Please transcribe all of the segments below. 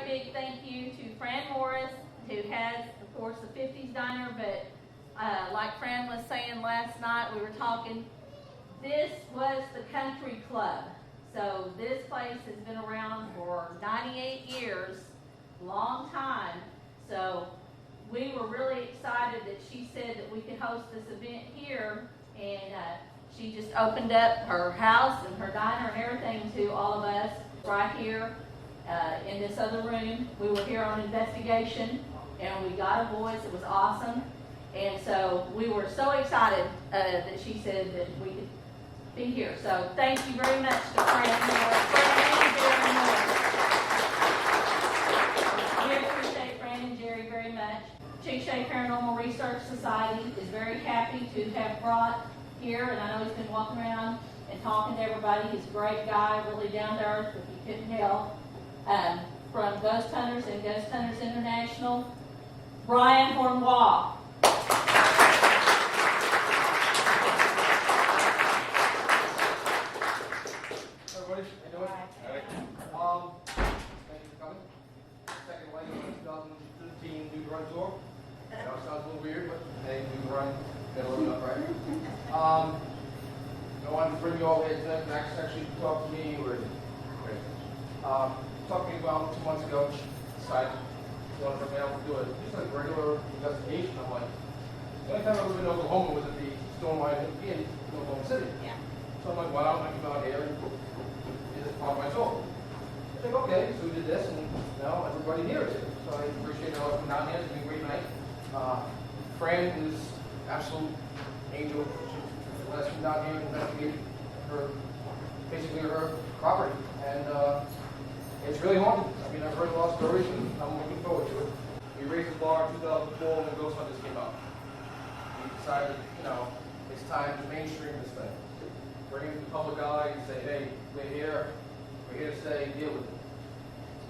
big thank you to Fran Morris, who has, of course, the 50s diner, but like Fran was saying last night, we were talking, this was the country club. So this place has been around for 98 years, long time. So we were really excited that she said that we could host this event here, and she just opened up her house and her diner and everything to all of us right here in this other room. We were here on investigation, and we got a voice. It was awesome. And so we were so excited that she said that we could be here. So thank you very much to Fran Morris. We appreciate Fran and Jerry very much. Chickasha Paranormal Research Society is very happy to have brought here, and I know he's been walking around and talking to everybody. He's a great guy, really down to earth, if you couldn't tell. From Ghost Hunters and Ghost Hunters International, Brian Harnois. Everybody, how you doing? Thank you for coming. Second leg of the 2013 New Run Tour. I know it sounds a little weird, but hey, New Run, gotta look it up, right? I wanted to bring you all here tonight. Max actually talked to me, or talked to me about 2 months ago. Decided he wanted to be able to do it just like a regular investigation. I'm like, the only time I lived in Oklahoma was at the storm line in Oklahoma City. Yeah. So I'm like, why don't I come out here and do this part of my tour? I think, okay, so we did this, and now everybody here is it. So I appreciate it all coming down here. It's been a great night. Fran is absolute angel. She let us come down here and investigate basically her property. And it's really haunting. I mean, I've heard a lot of stories, and I'm looking forward to it. We raised the bar in 2004 when Ghost Hunters came out. We decided, it's time to mainstream this thing. Bring it to the public eye and say, hey, we're here to stay, deal with it.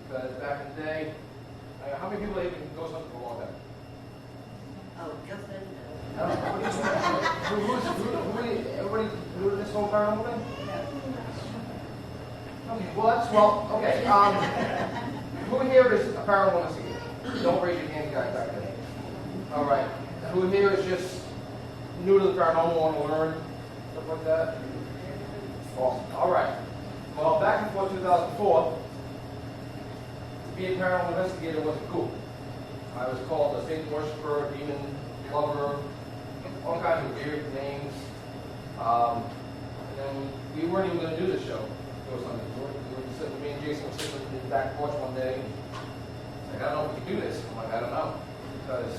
Because back in the day, how many people have been Ghost Hunting for a long time? Oh, just in Everybody new to this whole paranormal thing? Okay, okay. Who here is a paranormal investigator? Don't raise your hand, guys, back there. All right. Who here is just new to the paranormal, want to learn, stuff like that? Awesome. All right. Well, back before 2004, being a paranormal investigator wasn't cool. I was called a Satan worshiper, demon lover, all kinds of weird names. And then we weren't even going to do the show. Me and Jason were sitting in the back porch one day, and like, I don't know if we can do this. I'm like, I don't know, because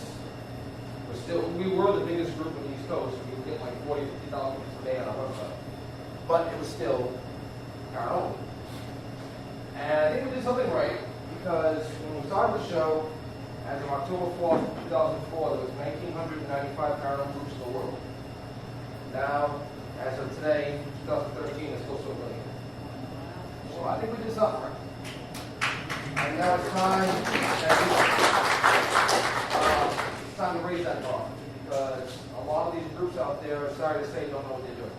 we were the biggest group on the East Coast. We were getting like 40,000 to 50,000 people a day on our website, but it was still paranormal. And I think we did something right, because when we started the show, as of October 4th, 2004, there was 1,995 paranormal groups in the world. Now, as of today, 2013, there's close to 1 million. So I think we did something right. And now it's time to raise that bar, because a lot of these groups out there, sorry to say, don't know what they're doing.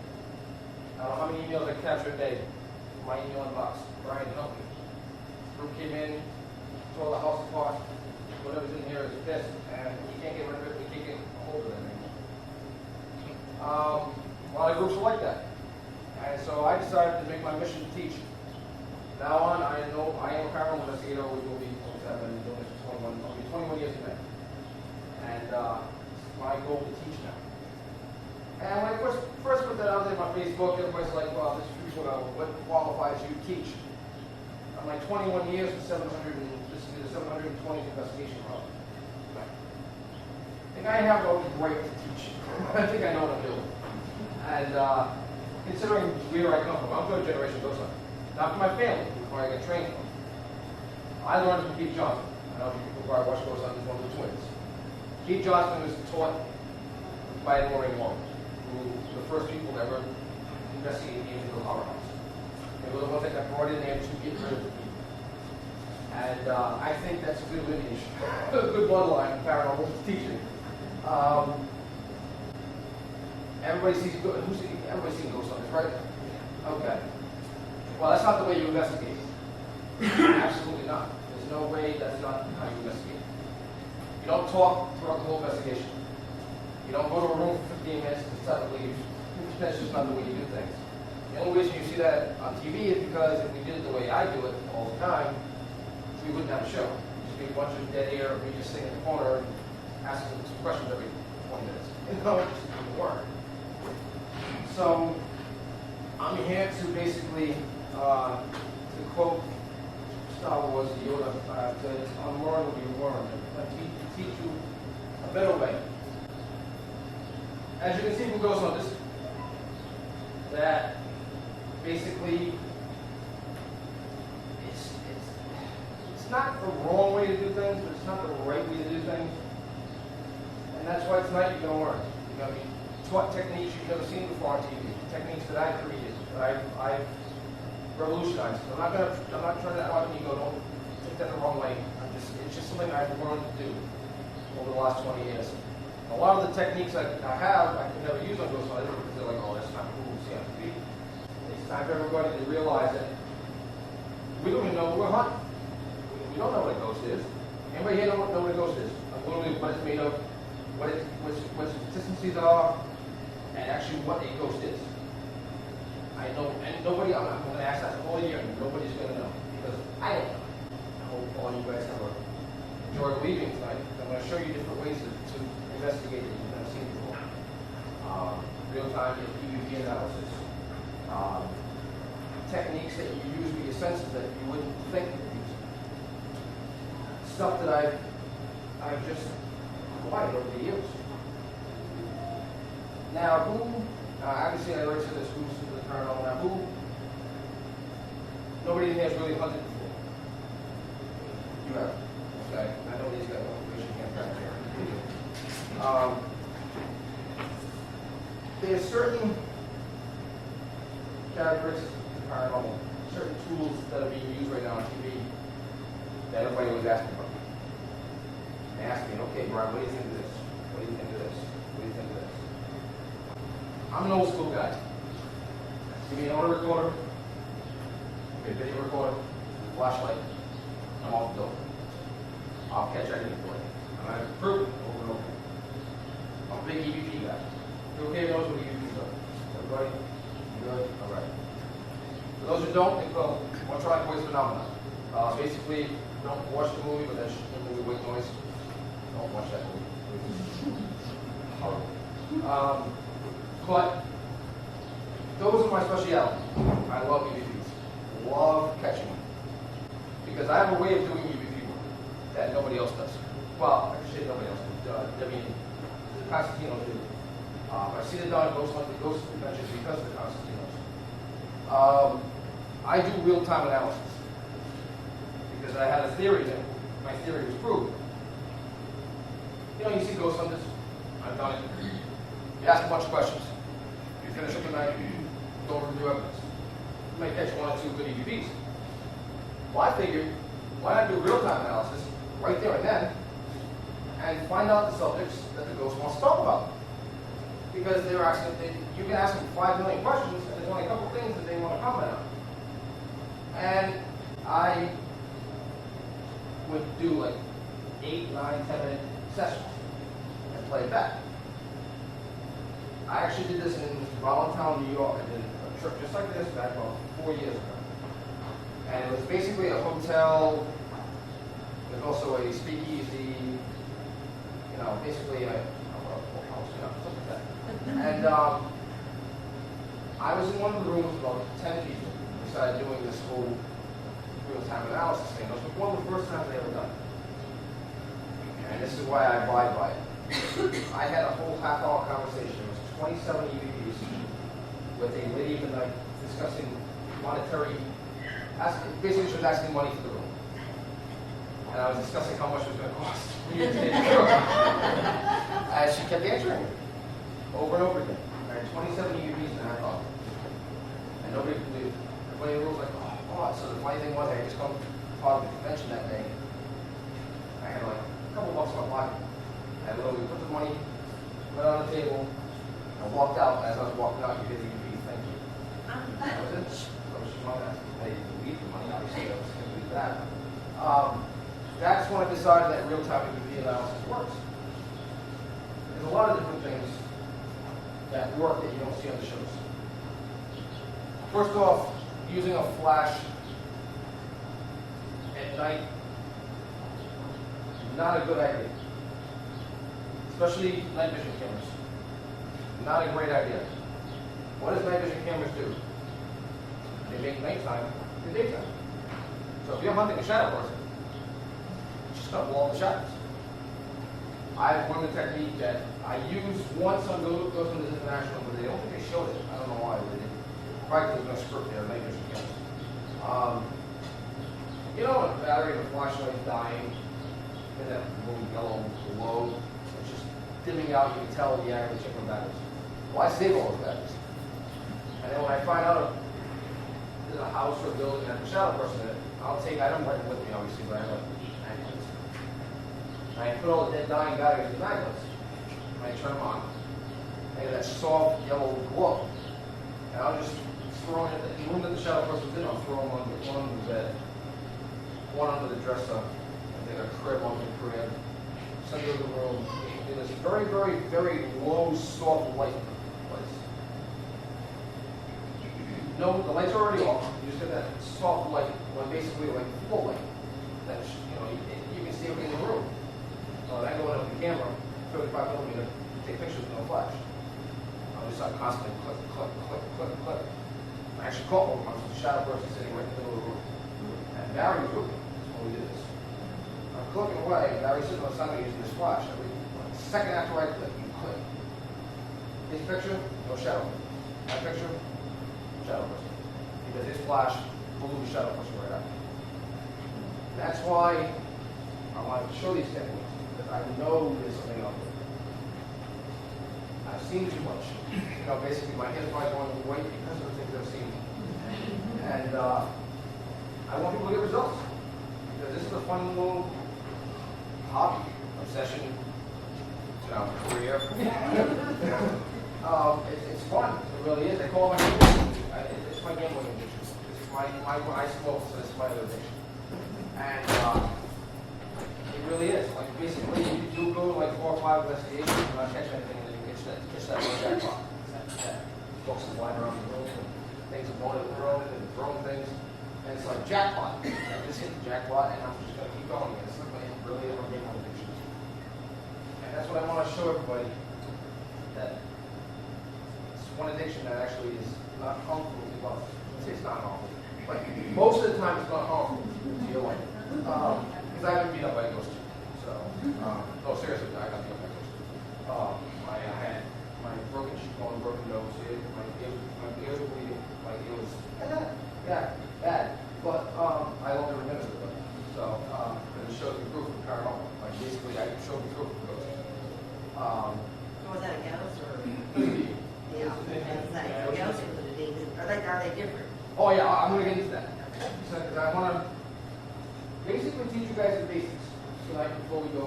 I don't know how many emails I captured a day in my email inbox. Brian, help me. Group came in, tore the house apart. Whatever's in here is pissed, and we can't get rid of it. We can't get a hold of it anymore. A lot of groups are like that. And so I decided to make my mission to teach. Now on, I am a paranormal investigator. We will be, I've been doing this for 21 years in May. And it's my goal to teach now. And when I first put that out there on my Facebook, everybody's like, well, this is what qualifies you to teach. I'm like 21 years with 720 investigation problems. I think I have all the right to teach. I think I know what I'm doing. And considering where I come from, I'm third generation Ghost Hunter. Not from my family, where I got trained from. I learned from Keith Johnson. I know people who watch Ghost Hunters, one of the twins. Keith Johnson was taught by Lorraine Warren, who was the first people to ever investigate the Angel Horror House. They were the ones that got brought in there to get rid of the people. And I think that's a good lineage, a good bloodline of paranormal teaching. Everybody sees Ghost Hunters, right? Okay. Well, that's not the way you investigate. Absolutely not. There's no way, that's not how you investigate. You don't talk throughout the whole investigation. You don't go to a room for 15 minutes and decide to leave. That's just not the way you do things. The only reason you see that on TV is because if we did it the way I do it all the time, we wouldn't have a show. It'd just be a bunch of dead air, me just sitting in the corner and asking some questions every 20 minutes. You know, it just doesn't work. So, I'm here to basically, to quote Star Wars, Yoda, to unlearn what you learned, and teach you a better way. As you can see from Ghost Hunters, that basically it's not the wrong way to do things, but it's not the right way to do things. And that's why tonight you're going to learn. You're going to be taught techniques you've never seen before on TV, techniques that I've created, that I've revolutionized. I'm not trying to out and go, don't take that the wrong way. It's just something I've learned to do over the last 20 years. A lot of the techniques I have, I can never use on Ghost Hunters because they're like, oh, that's not cool to see on TV. It's time for everybody to realize that we don't even know what we're hunting. We don't know what a ghost is. Anybody here know what a ghost is? Literally what it's made of, what its consistencies are, and actually what a ghost is. I know, and nobody, I'm going to ask that all year, and nobody's going to know, because I don't know. I hope all you guys have enjoyed leaving tonight. I'm going to show you different ways to investigate that you've never seen before. Real-time EVP analysis. Techniques that you use with your senses that you wouldn't think of using. Stuff that I've just acquired over the years. Now, obviously I already said this, who's into the paranormal. Now, nobody in here has really hunted before. You have. Okay. I know these guys don't raise your hand back there. There's certain characteristics of the paranormal, certain tools that are being used right now on TV that everybody was asking about. They ask me, okay, Brian, what do you think of this? What do you think of this? What do you think of this? I'm an old school guy. Give me an auto recorder, give me a video recorder, flashlight, I'm off the door. I'll catch anything for you. And I've proven it over and over. I'm a big EVP guy. Who here knows what EVPs are? Everybody? Good? All right. For those who don't, they call electronic voice phenomenon. Basically, don't watch the movie, but that's the movie White Noise. Don't watch that movie. Horrible. But those are my speciality. I love EVPs. Love catching them. Because I have a way of doing EVP work that nobody else does. Well, actually, nobody else does. I mean, the Constantinos do. I see it done at Ghost Hunting, Ghost Conventions because of the Constantinos. I do real-time analysis because I had a theory that my theory was proved. You know, you see Ghost Hunters. I've done it. You ask a bunch of questions. You finish up the night, go over the new evidence. You may catch one or two good EVPs. Well, I figured, why not do real-time analysis right there and then and find out the subjects that the ghost wants to talk about? Because they're asking, you can ask them 5 million questions, and there's only a couple things that they want to comment on. And I would do like 8, 9, 10-minute sessions and play it back. I actually did this in Voluntown, New York. I did a trip just like this back about 4 years ago. And it was basically a hotel. There's also a speakeasy, you know, basically a house, you know, something like that. And I was in one of the rooms with about 10 people. We started doing this whole real-time analysis thing. It was one of the first times I ever done it. And this is why I abide by it. I had a whole half-hour conversation. It was 27 EVPs with a lady of the night discussing monetary. Basically, she was asking money for the room. And I was discussing how much it was going to cost. And she kept answering me over and over again. I had 27 EVPs in that hour. And nobody could believe it. Everybody in the room was like, oh, so the funny thing was, I had just come to part of the convention that day. I had like a couple bucks in my pocket. I literally put the money, went on the table, and walked out. As I was walking out, you did the EVP, thank you. That was it. So she wanted to hey, leave the money, obviously, I was going to leave that. that's when I decided that real-time EVP analysis works. There's a lot of different things that work that you don't see on the shows. First off, using a flash at night, not a good idea. Especially night vision cameras. Not a great idea. What does night vision cameras do? They make nighttime the daytime. So if you're hunting a shadow person, you're just gonna blow all the shadows. I've learned a technique that I used once on Ghost Hunters International, but they don't think they showed it. I don't know why they didn't. Probably because there's no script there, night vision cameras. You know when a battery of a flashlight is dying, and that little yellow glow, it's just dimming out, you can tell the average check on batteries. Well, I save all those batteries. And then when I find out there's a house or a building that has a shadow person in it, I don't bring it with me obviously, but I have like 8 magnets. And I put all the dead dying batteries in the magnets. And I turn them on. I get that soft yellow glow. And I'll just throw it in the room that the shadow person's in, I'll throw them on one under the bed, one under the dresser, and then a crib under the crib, center of the room. In this very, very, very low, soft light place. No, the lights are already off. You just get that soft light, well, basically like full light. That's, you can see everything in the room. So I go in with the camera, 35mm, take pictures with no flash. I'll just constantly click, click, click, click, click. I actually caught one once with a shadow person sitting right in the middle of the room. And Barry was with me when we did this. I'm clicking away, Barry's sitting on the side using this flash. Every second after I click, you click. His picture, no shadow. My picture, shadow person. Because his flash blew the shadow person right out. That's why I want to show these techniques, because I know there's something out there. I've seen too much. Basically my head's probably going white because of the things I've seen. And I want people to get results. Because this is a fun little hobby, obsession, career. It's fun. It really is. They call it my addiction. It's my gambling addiction. It's when I smoke, so it's my other addiction. And it really is. Like basically, you do go to like 4 or 5 investigations and not catch anything, and then you catch that one jackpot. That books is flying around the room, and things are going and throwing things, and it's like jackpot. I just hit the jackpot, and I'm just going to keep going. And it's not going to really ever get my addiction. And that's what I want to show everybody, that it's one addiction that actually is not harmful to you. Well, I say it's not harmful, but most of the time it's not harmful to your life. Because I haven't been beat up by a ghost. So, no, seriously, I got beat up by a ghost. I had my broken nose, my ears were bleeding, like it was, bad. But I love every minute of it. So, because it shows me proof of paranormal. Like basically, I showed me proof of ghosts. Was that a ghost or? Yeah. Is that a ghost or the demon? Are they different? Oh yeah, I'm going to get into that. Because I want to basically teach you guys the basics tonight before we go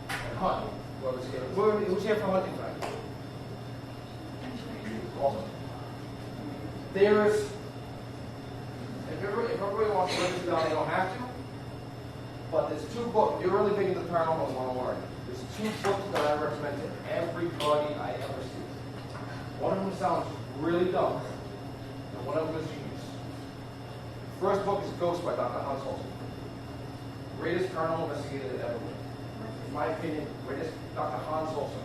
and hunt. Who's here for hunting tonight? Awesome. There's, if everybody wants to write this down, they don't have to. But there's 2 books. You're really big into the paranormal and want to learn. There's 2 books that I recommend to everybody I ever see. One of them sounds really dumb, and one of them is genius. First book is Ghost by Dr. Hans Holzer. Greatest paranormal investigator that ever lived. In my opinion, greatest Dr. Hans Holzer.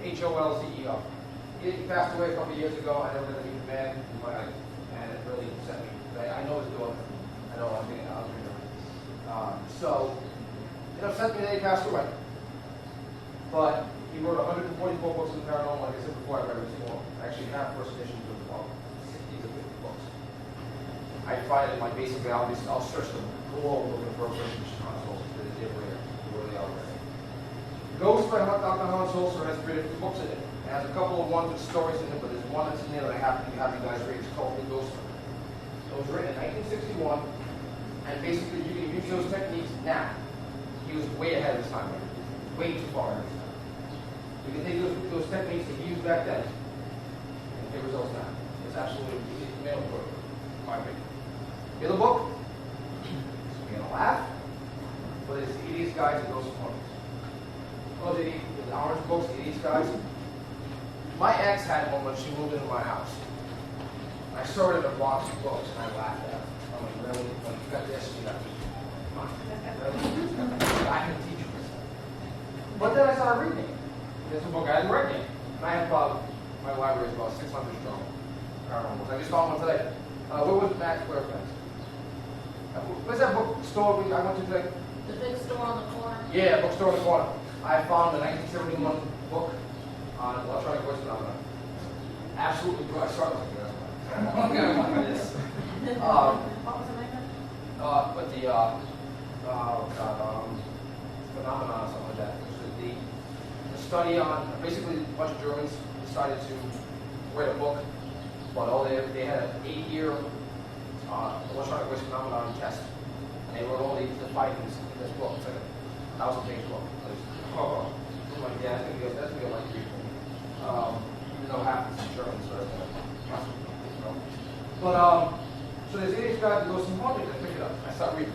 Holzer. He passed away a couple of years ago. I never met the man in my life, and it really upset me. I know his daughter. I know I'm being so it upset me that he passed away. But he wrote 144 books in paranormal. Like I said before, I read every single one. I actually have first editions of about 60 to 50 books. I find it like basically I'll search the globe looking for a person consoles that is everywhere. Really out there. Ghost by Dr. Hans Holzer has 3 different books in it. It has a couple of ones with stories in it, but there's one that's in there that I have you guys read. It's called The Ghost Hunter. It was written in 1961, and basically you can use those techniques now. He was way ahead of his time, way too far ahead of his time. You can take those techniques that he used back then and get results now. It's absolutely mail book, in my opinion. The other book, you're gonna laugh, Guides to Ghosts and Hauntings. Oh, the orange books, the 80s guys. My ex had one when she moved into my house. I saw it in a box of books and I laughed at it. I'm like, really? When you got this, you got this. Come on. Really? I can teach you this. But then I started reading it. There's a book I hadn't read yet. And I have about, my library is about 600 strong. Paranormal books. I just found one today. Where was Matt's Square Fence? Where's that bookstore I went to today? The big store on the corner. Yeah, bookstore in the corner. I found the 1971 book on electronic voice phenomena. Absolutely good. I started looking at it. I'm going to look at this. What was the name of it? But the phenomenon or something like that. Which is the study on, basically a bunch of Germans decided to write a book, but they had an 8-year electronic voice phenomenon test. And they wrote all the findings in this book. It's like a 1,000-page book. Oh my God, that's gonna be a light read for me. Even though half it's in German, so that's gonna But so there's 80 guys that go some hauntings. I pick it up. I start reading.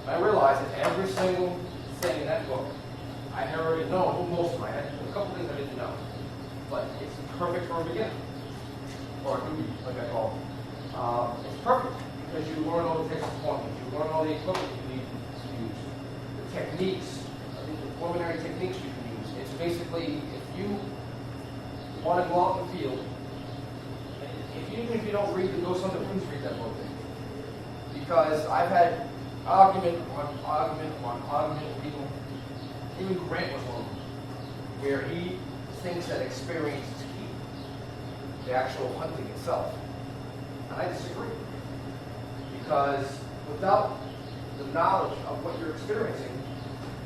And I realized that every single thing in that book, I had already known most of them. I had a couple things I didn't know, but it's perfect for a beginner or a newbie, like I call it. It's perfect because you learn all the technical hauntings. You learn all the equipment you need to use, the techniques. The preliminary techniques you can use. It's basically, if you want to go out in the field, even if you don't read the Ghost Hunter, please read that book. Because I've had argument with people. Even Grant was one of them, where he thinks that experience is key, the actual hunting itself. And I disagree. Because without the knowledge of what you're experiencing,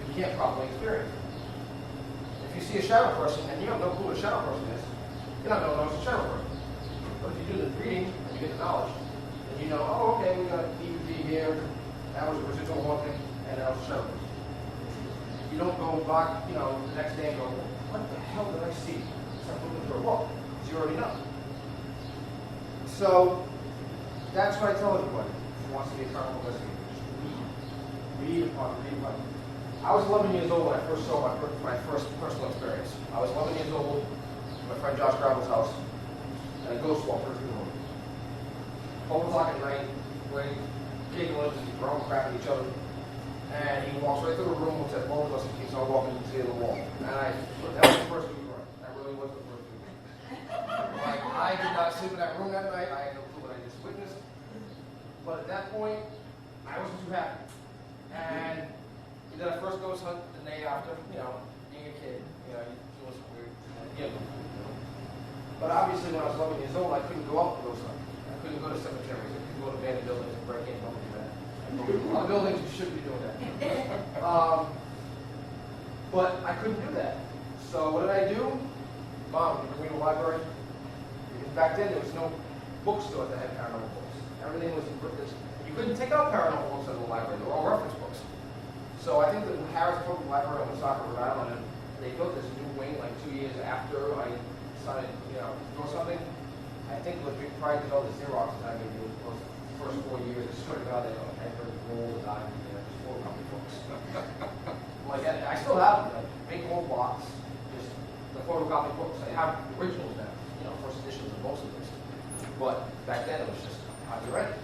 you can't properly experience it. If you see a shadow person and you don't know who a shadow person is, you're not going to know it's a shadow person. But if you do the reading and you get the knowledge, then you know, oh, okay, we got EVP here, that was a residual haunting, and that was a shadow person. You don't go back, the next day and go, what the hell did I see? Start looking for a book, because you already know. So that's what I tell everybody who wants to be a paranormal investigator. Just read upon. I was 11 years old when I first saw my first personal experience. I was 11 years old at my friend Josh Gravel's house, and a ghost walked through the room. 12 o'clock at night, we're giggling and throwing crap at each other, and he walks right through the room, looks at both of us, and keeps on walking to the wall. And that was the first week running. That really was the first week. Like, I did not sleep in that room that night. I had no clue what I just witnessed. But at that point, I wasn't too happy. And then I first ghost hunt the day after, being a kid, you do some weird, But obviously when I was 11 years old, I couldn't go out to ghost hunt. I couldn't go to cemeteries. I couldn't go to abandoned buildings and break in. Don't do that. A lot of buildings, you shouldn't be doing that. But I couldn't do that. So what did I do? Mom, you bring me to the library. Because back then there was no bookstores that had paranormal books. Everything was in British. You couldn't take out paranormal books out of the library. They were all reference books. So I think the Harris Public Library on Woonsocket, Rhode Island, and they built this new wing like 2 years after I decided, to do something. I think it was prior to all the Xeroxes I made those first 4 years. I swear to God, they don't have every roll that I just photocopy books. Like I still have them, big old box, just the photocopy books. I have originals now, first editions of most of this. But back then it was just how you read it.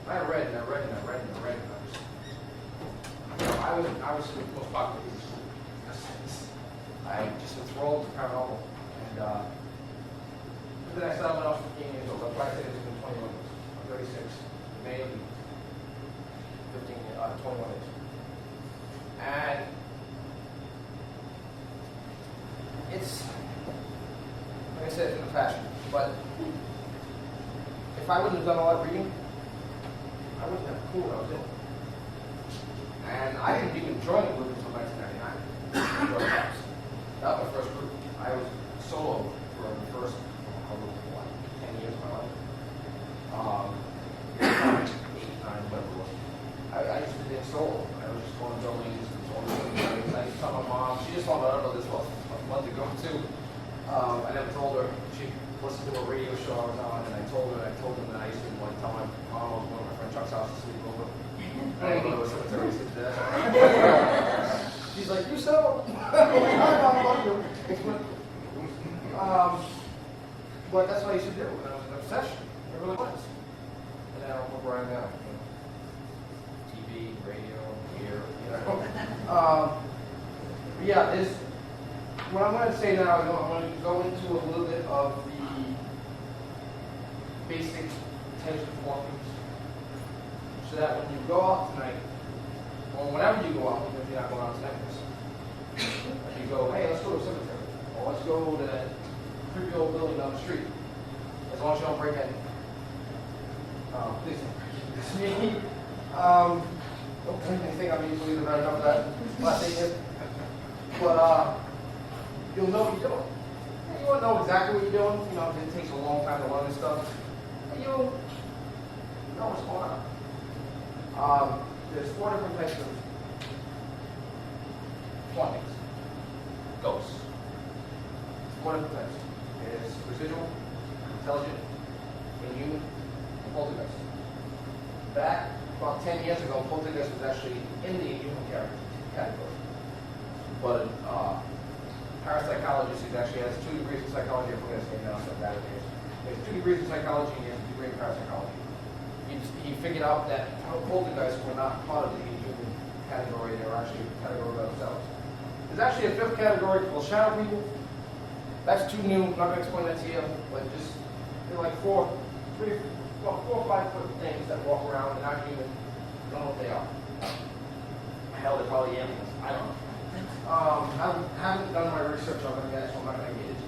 I read and I read and I read and I read and I was. I was the most popular kid in school. I just enthralled to paranormal. And then I started when I was 15 years old. I'll probably say it's been 21 years. I'm 36. May will be 21 years. And it's, like I said, it's been a passion. But if I wouldn't have done all that reading, I wouldn't have a clue what I was doing. And I didn't even join the group until 1999. That was my first group. I was solo for the first 10 years of my life. 8, 9, whatever it was. I used to do it solo. I was just going to buildings and going to buildings. I used to tell my mom. She just found out about this a month ago too. I never told her. She listened to a radio show I was on, and I told them that I used to tell my mom I was going to my friend Chuck's house to sleep over. I didn't go to a cemetery to sleep there. She's like, you sell them. But that's what I used to do. And it was an obsession. It really was. And now I'm where I am now. TV, radio, here, you know. But yeah, this. What I'm going to say now is I'm going to go into a little bit of the basic tension hauntings, so that when you go out tonight, or whenever you go out, even if you're not going out tonight, you go, hey, let's go to a cemetery, or let's go to that creepy old building down the street. As long as you don't break in. Please don't break in. Don't break anything. I'm usually the right enough of that last thing is. But you'll know what you're doing. You won't know exactly what you're doing. You know, it takes a long time to learn this stuff. But you'll know what's going on. There's 4 different types of hauntings. Ghosts. 4 different types. There's residual, intelligent, inhuman, and poltergeist. Back about 10 years ago, poltergeist was actually in the inhuman category. But parapsychologist actually has 2 degrees in psychology. I forget his name now, so bad it is. He has 2 degrees in psychology and he has a degree in parapsychology. He figured out that poltergeists were not part of the inhuman category. They were actually a category by themselves. There's actually a 5th category called shadow people. That's too new. I'm not going to explain that to you, but just they're like 4 or 5 foot things that walk around. They're not human. I don't know what they are. Hell, they're probably aliens. I don't know. I haven't done my research on them yet, so I'm not going to get into it.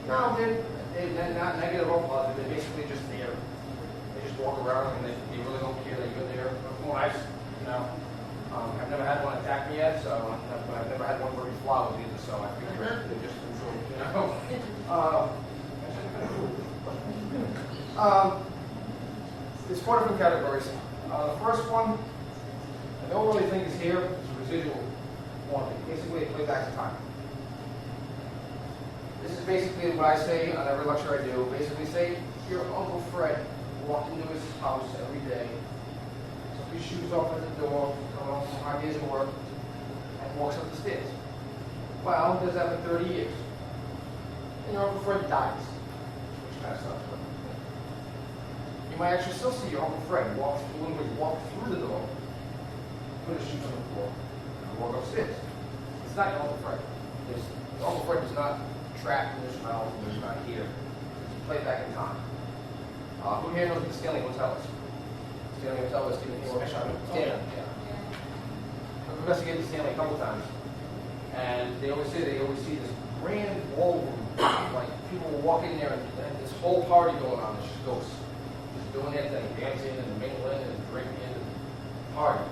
No, they're not negative or positive. They're basically just there. They just walk around and they really don't care that you're there. Well, I've never had one attack me yet, so I've never had one where he flowers either, so I think they're just controlled, you know. There's 4 different categories. The first one, I don't really think is here, is residual haunting. Basically, it plays back in time. This is basically what I say on every lecture I do. Basically, say your Uncle Fred walked into his house every day, took his shoes off at the door, coming home from hard days of work, and walks up the stairs. Well, does that for 30 years. And your Uncle Fred dies, which kind of sucks. You might actually still see your Uncle Fred walk through the door, put his shoes on the floor, and walk upstairs. It's not your Uncle Fred. Your Uncle Fred is not trapped in this realm, he's not here. It's played back in time. Who here knows what the Stanley Hotel is? Stanley Hotel is Stephen King. Stanley, yeah. I've investigated the Stanley a couple times, and they always see this grand ballroom, like people will walk in there and this whole party going on. It's just ghosts. Doing their thing, dancing and mingling and drinking and partying.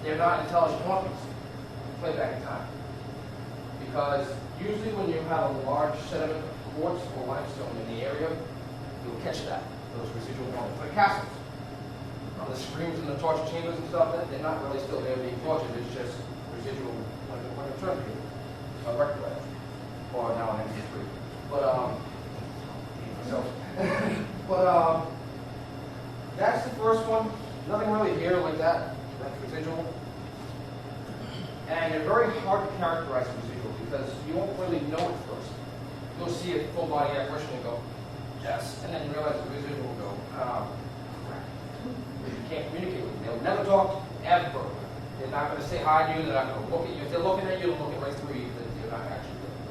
They're not intelligent hauntings. Play back in time. Because usually when you have a large sediment of quartz or limestone in the area, you'll catch that, those residual hauntings. Like castles. On the screams and the torture chambers and stuff, they're not really still there being tortured, it's just residual, like a turntable, a record player, or now an MP3. But that's the first one. Nothing really here like that. That's residual. And they're very hard to characterize residual because you won't really know it first. You'll see a full body apparition and go, yes, and then you realize the residual will go, crap. You can't communicate with them. They'll never talk, ever. They're not going to say hi to you. They're not going to look at you. If they're looking at you, they're looking right through you. They're not actually looking.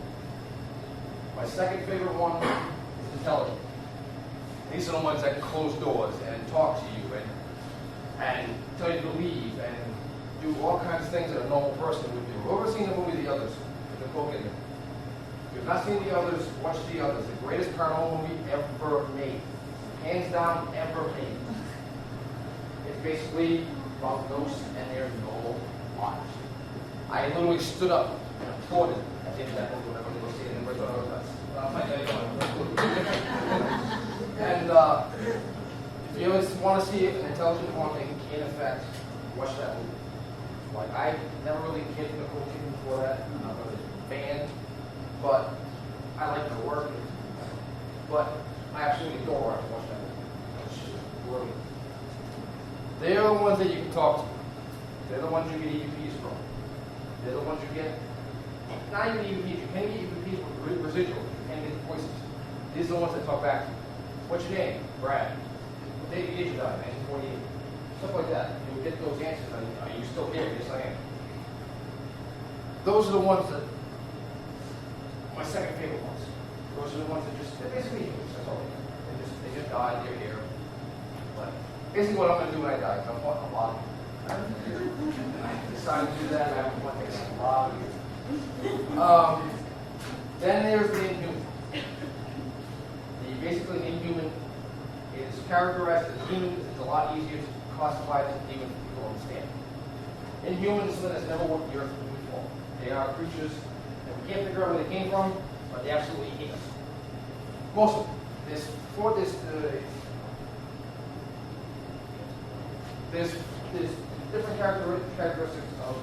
My second favorite one is intelligent. These are the ones that can close doors and talk to you and tell you to leave and do all kinds of things that a normal person would do. Whoever seen the movie The Others with Nicole Kidman? If you've not seen The Others, watch The Others. The greatest paranormal movie ever made. Hands down, ever made. It's basically about ghosts and their normal lives. I literally stood up and applauded at the end of that movie when I went to go see it and everybody thought And if you always want to see an intelligent haunting in effect, watch that movie. Like, I never really cared for Nicole Kidman before that. I'm not really a fan, but I like her work. but I absolutely adore her. Watch that movie. It's just brilliant. They're the ones that you can talk to. They're the ones you get EVPs from. They're the ones you get, not even EVPs, you can't get EVPs with residual, you can't get voices. These are the ones that talk back to you. What's your name? Brad. What date did you die? 1948. Stuff like that. You'll get those answers. Are you still here? Yes, I am. Those are the ones that, my second favorite ones. Those are the ones that just, they're basically humans, that's all they are. They just died, they're here. But basically what I'm going to do when I die is I'm going to bother you. I decided to do that, I have one thing to bother you. Then there's the inhuman. Basically, an inhuman is characterized as human. It's a lot easier to classify than even people understand. Inhuman is something that's never walked the earth before. They are creatures that we can't figure out where they came from, but they absolutely hate us. Most of them. There's different characteristics of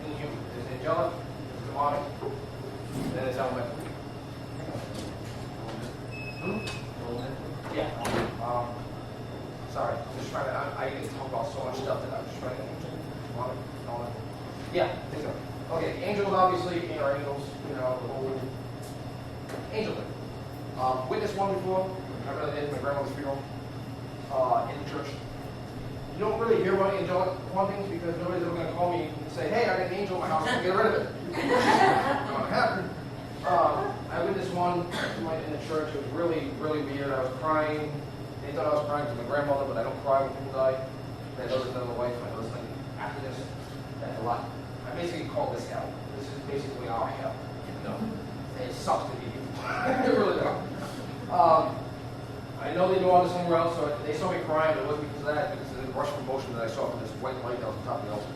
inhuman. There's angelic, there's demonic, and then there's elemental. Yeah. Sorry, I'm just trying to, I get to talk about so much stuff that I'm just trying to, yeah, there you go. Okay, angels obviously, are angels, the whole angel thing. Witnessed one before, I really did, my grandmother's funeral, in the church. You don't really hear about angelic hauntings because nobody's ever going to call me and say, hey, I got an angel in my house, I'm going to get rid of it. Not going to happen. I witnessed one in the church. It was really, really weird. I was crying. They thought I was crying because of my grandmother, but I don't cry when people die. I know there's another wife. I know there's something after this. That's a lot. I basically call this hell. This is basically our hell. It sucks to be here. It really does. I know they do all this somewhere else, so they saw me crying, but it wasn't because of that, because of the rush of emotion that I saw from this white light that was on top of the altar.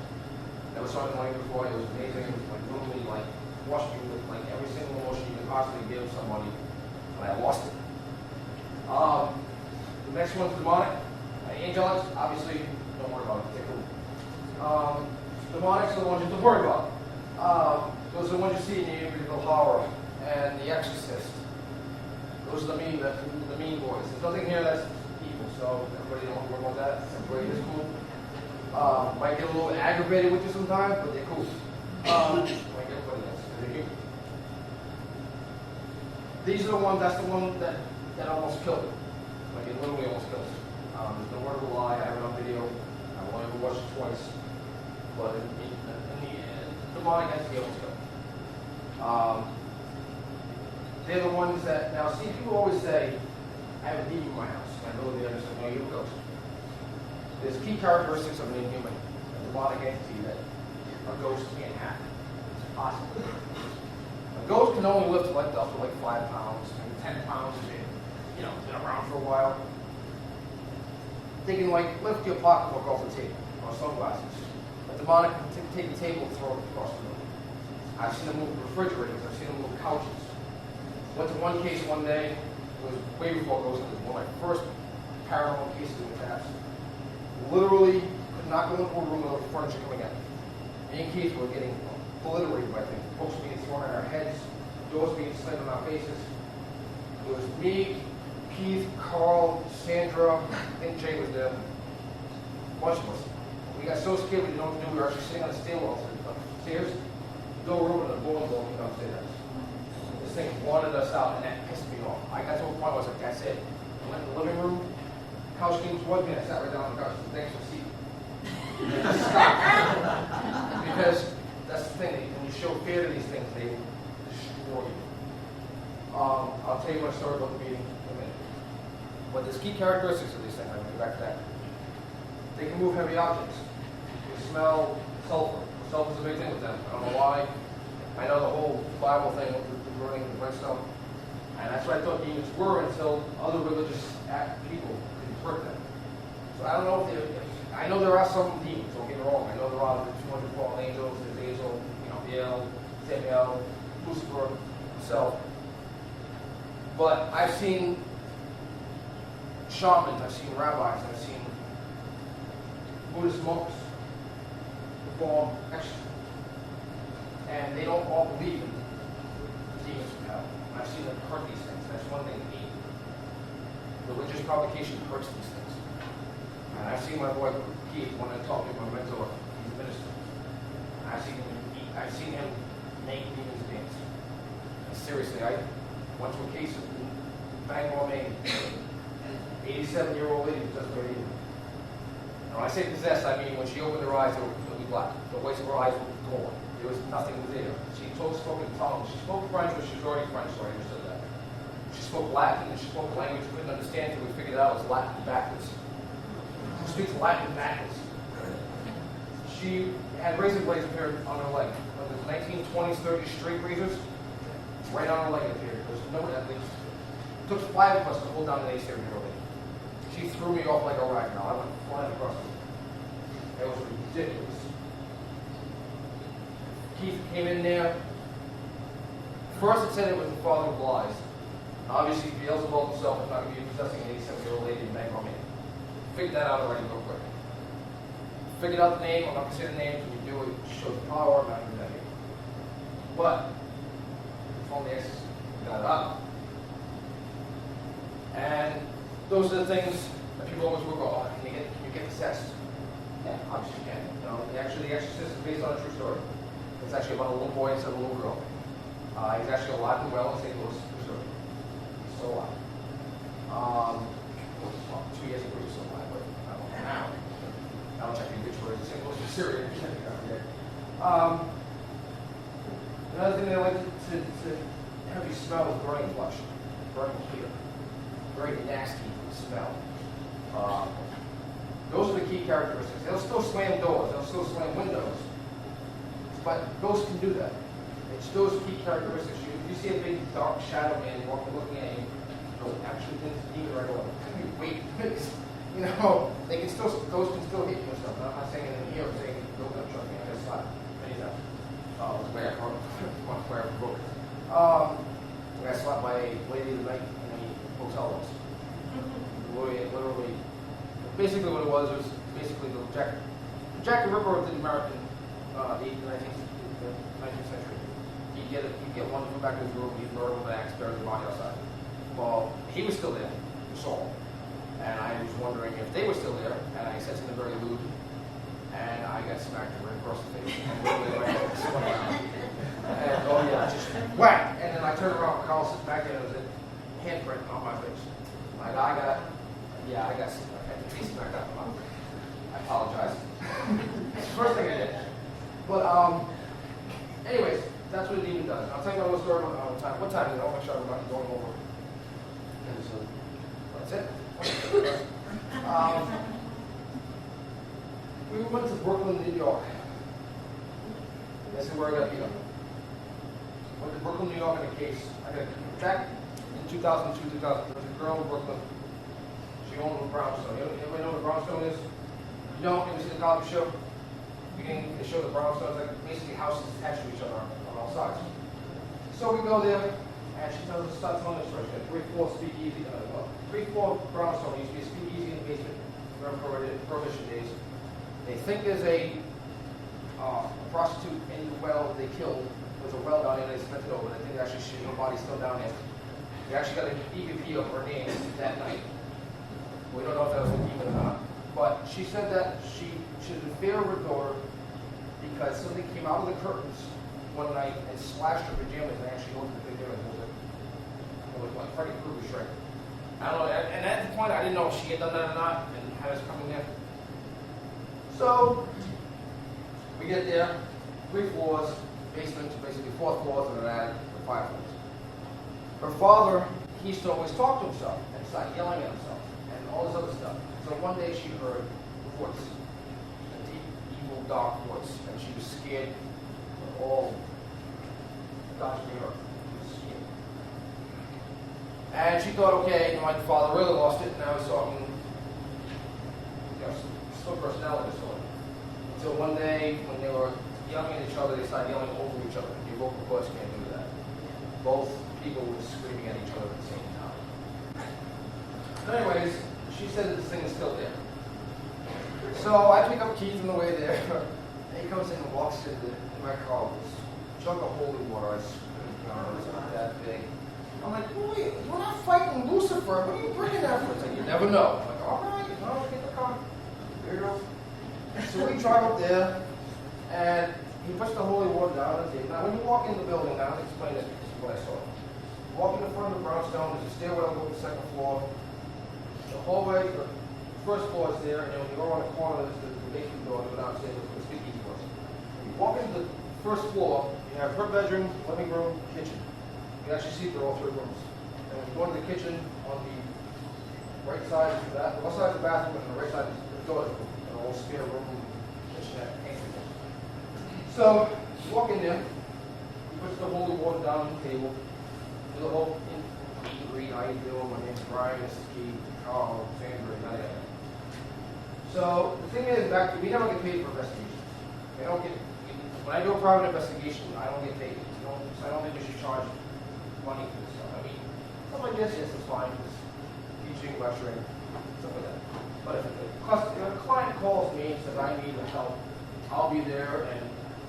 Never saw anything like it before. It was amazing. It was like literally like washed me with like every single emotion you can possibly give somebody, and I lost it. The next one's demonic. Angelics, obviously, don't worry about it. They're cool. Demonics are the ones you have to worry about. Those are the ones you see in the Amityville Horror and The Exorcist. Those are the mean boys. There's nothing here that's evil, so everybody don't worry about that. Everybody is cool. Might get a little aggravated with you sometimes, but they're cool. Might get everybody else. They're human. These are the ones, that's the one that almost killed me. Like it literally almost killed me. There's no word of a lie. I have it on video. I've only ever watched it twice. But in the demonic entity almost killed me. They're the ones that, now see, people always say, I have a demon in my house. And I know they understand, no, you have a ghost. There's key characteristics of an inhuman, a demonic entity that a ghost can't have. It's impossible. A ghost can only lift up to like 5 pounds, maybe 10 pounds if been around for a while. They can like lift your pocketbook off the table, or sunglasses. A demonic can take the table and throw it across the room. I've seen them move refrigerators, I've seen them move couches. Went to one case one day, it was way before ghosts, it was one of my first paranormal cases in the past. Literally could not go into a room without furniture coming out. Me and Keith were getting obliterated by things. Books being thrown at our heads, doors being slammed on our faces. It was me, Keith, Carl, Sandra, I think Jay was there. A bunch of us. We got so scared we didn't know what to do. We were actually sitting on the stairwell upstairs. Door open and the door came downstairs. This thing wanted us out, and that pissed me off. I got to a point where I was like, that's it. I went in the living room, couch came towards me, and I sat right down on the couch and said, thanks for the seat. And just stopped. Because that's the thing, when you show fear to these things, they will destroy you. I'll tell you my story about the meeting in a minute. But there's key characteristics of these things, I'm going to go back to that. They can move heavy objects. They smell sulfur. Sulfur's a big thing with them. I don't know why. I know the whole Bible thing with the burning and the brimstone. And that's what I thought demons were until other religious people could interpret them. So I don't know I know there are some demons, don't get me wrong. I know there are the 200 fallen angels, there's Angel, Biel, Samuel, Lucifer, himself. But I've seen shamans, I've seen rabbis, I've seen Buddhist monks perform exorcism. And they don't all believe in demons from hell. I've seen them hurt these things. That's one thing to eat. provocation hurts these things. And I've seen my boy Keith, when I talk to my mentor, he's a minister. And I've seen him make demons dance. And seriously, I went to a case of Bangor, Maine. 87-year-old lady who doesn't wear demon. And when I say possessed, I mean when she opened her eyes, they were completely black. The whites of her eyes were gone. There was nothing there. She spoke in tongues. She spoke French, but she was already French, so I understood that. She spoke Latin, and she spoke a language we couldn't understand until we figured it out it was Latin backwards. She speaks Latin backwards. She had razor blades appeared on her leg. One of the 1920s, 30s straight razors, right on her leg appeared. There was no evidence. It took 5 of us to hold down an 87-year-old lady. She threw me off like a ragdoll. I went flying across the room. It was ridiculous. Keith came in there. First it said it was the father of lies. Obviously, Beelzebub himself is not going to be possessing an 87-year-old lady in Bangor, Maine. Figured that out already real quick. Figured out the name. I'm not going to say the name. When you do it, it shows the power. I'm not going to do that here. But it's on the Exorcist. Got it up. And those are the things that people always will go, oh, can you get possessed? Yeah, obviously you can. You know, actually, The Exorcist is based on a true story. It's actually about a little boy instead of a little girl. He's actually alive and well in St. Louis, Missouri. He's still alive. 2 years ago, he's still alive, but I don't know now. I don't check the obituaries in St. Louis, Missouri. Another thing they like to have you smell is burning flesh, burning hair. Very nasty smell. Those are the key characteristics. They'll still slam doors, they'll still slam windows, but ghosts can do that. It's those key characteristics. If you see a big dark shadow man walking, looking at you, don't actually think it's a demon right away. Wait, you know, ghosts can still hit you and stuff. I'm not saying it in here, I'm saying don't trust me. I got slapped many times. It's where I broke. I got slapped by a lady the night in a hotel rooms. Literally, basically what it was basically the Jack the Ripper of the American, the 19th century. He'd get one to come back to his room, he'd murder him with an axe, bury the body outside. Well, he was still there, Saul. And I was wondering if they were still there, and I said something very lewd, and I got smacked right across the face. And oh yeah, just whack! And then I turned around, Carl sits back there, and there was a handprint on my face. Like I got smacked up. I apologize. It's the first thing I did. But anyways, that's what a demon does. I'll tell you my little story one time. What time is it? I'll make sure I'm not going over. And so that's it. We went to Brooklyn, New York. This is where I got beat up. Went to Brooklyn, New York in a case. I got back in 2002, 2003. There was a girl in Brooklyn. She owned a brownstone. Anybody know what a brownstone is? You don't? You ever see the Cosby Show? Beginning to show the brownstones, like basically houses attached to each other on all sides. So we go there, and she tells us stunts on this story. She had 3-4 speakeasy, 3-4 brownstone. It used to be a speakeasy in the basement. Remember Prohibition days. They think there's a prostitute in the well they killed. There's a well down there. They spent it over. They think actually her body's still down there. They actually got an EVP of her name that night. We don't know if that was a demon or not. But she said that she was in fear of her daughter because something came out of the curtains one night and splashed her pajamas and actually opened the pajamas. It was like Freddy Krueger shrink. I don't know, and at the point I didn't know if she had done that or not and had us coming there. So we get there, 3 floors, basement, basically 4 floors and an attic with 5 floors. Her father, he used to always talk to himself and start yelling at himself and all this other stuff. So one day she heard a voice, a deep, evil, dark voice, and she was scared of all God's earth. She was scared. And she thought, okay, my father really lost it, and now he's talking, split personality disorder. Until one day, when they were yelling at each other, they started yelling over each other. The vocal cords can't do that. Both people were screaming at each other at the same time. But anyways, she said that this thing is still there. So I pick up Keith on the way there. And he comes in and walks in my car with this jug of holy water. It's not that big. I'm like, wait, we're not fighting Lucifer. What are you bringing that for? It's like, you never know. I'm like, all right, get the car. There you go. So we drive up there, and he puts the holy water down on the table. Now, when you walk in the building, now, I'll explain this what I saw. Walk in the front of the brownstone, there's a stairwell going to the second floor. The hallway, the first floor is there, and then when you go around the corner, there's the basement door, and go downstairs, the speakeasy was. You walk into the first floor, you have her bedroom, living room, kitchen. You actually see through all three rooms. And when you go into the kitchen, on the right side is the bathroom, left side is the bathroom, and on the right side is the daughter's room. An old spare room, kitchenette, anything. So, you walk in there, you put the holy water down on the table, do the whole read, how you doing, my name's Brian, this is Keith, Carl, Sandra, yada yada. So, the thing is, we never get paid for investigations. We don't get, when I do a private investigation, I don't get paid. I don't think we should charge money for this stuff. I mean, stuff like this, yes, it's fine. It's teaching, lecturing, stuff like that. But if a client calls me and says, I need help, I'll be there, and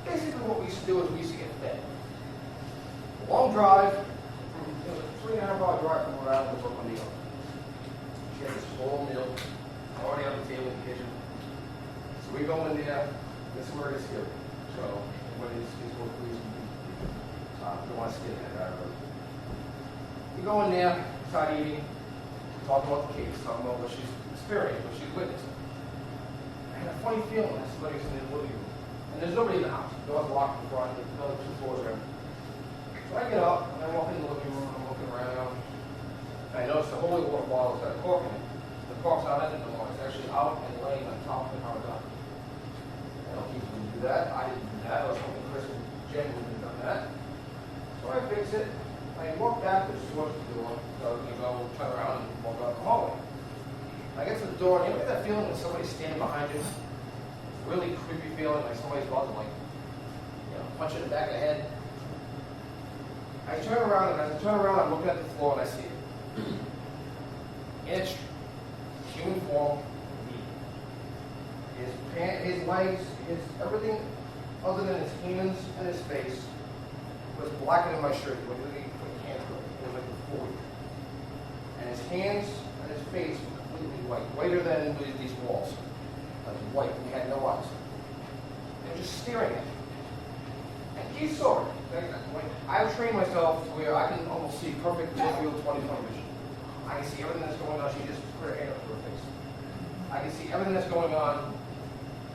basically what we used to do is we used to get fed. A long drive, it was a 3.5-hour drive from where I was from New York. She had this whole meal already on the table in the kitchen. So we go in there, this is where it gets scary. So, when it's going please, don't want to skip that. We go in there, start eating, talk about the case, talk about what she's experienced, what she's witnessed. I had a funny feeling that somebody's in the living room. And there's nobody in the house. The door's locked in front, there's another 2 floors there. So I get up, and I walk in the living room, I'm looking around, and I notice the holy water bottle has got a cork in it. The cork's not in it anymore, it's actually out and laying on top of the horizontal. I don't think you can do that. I didn't do that. I was hoping Chris and Jen would have done that. So I fix it. I walk backwards towards the door, so you go turn around and walk out the hallway. I get to the door, and you get that feeling when somebody's standing behind you? Really creepy feeling, like somebody's about to, like, punch you in the back of the head. I turn around, and as I turn around, I'm looking at the floor, and I see it. In its human form, his legs, everything other than his hands and his face was blacker than my shirt. He was literally put hands on it. It was like a 40. And his hands and his face were completely white, whiter than these walls. Like white, and he had no eyes. They were just staring at me. And he saw it. I've trained myself to where I can almost see perfect field 20/20 vision. I can see everything that's going on. She just put her hand up to her face. I can see everything that's going on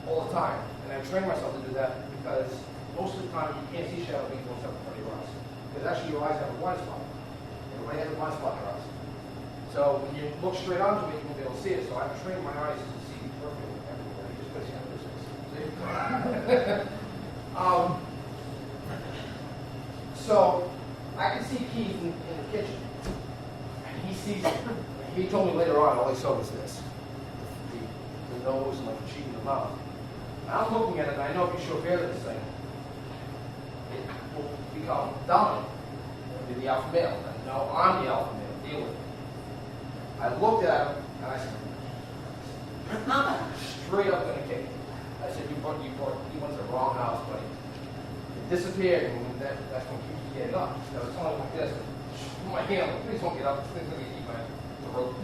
all the time. And I've trained myself to do that because most of the time you can't see shadow being close up in front of your eyes. Because actually your eyes have a blind spot. Everybody has a blind spot in their eyes. So when you look straight onto it, you won't be able to see it. So I've trained my eyes to see perfectly everywhere. You just put your hand in this. So I can see Keith in the kitchen. And he sees it. He told me later on all he saw was this. The nose and like the cheek and the mouth. And I'm looking at it and I know if you show fear to this thing, it will become dominant. It'll be the alpha male. And now I'm the alpha male. Deal with it. I looked at him and I said, straight up gonna kick him. I said, you went to the wrong house, buddy. It disappeared and that's when he was getting up. So I was telling him like this, my hand, please don't get up, this thing's gonna eat the rope.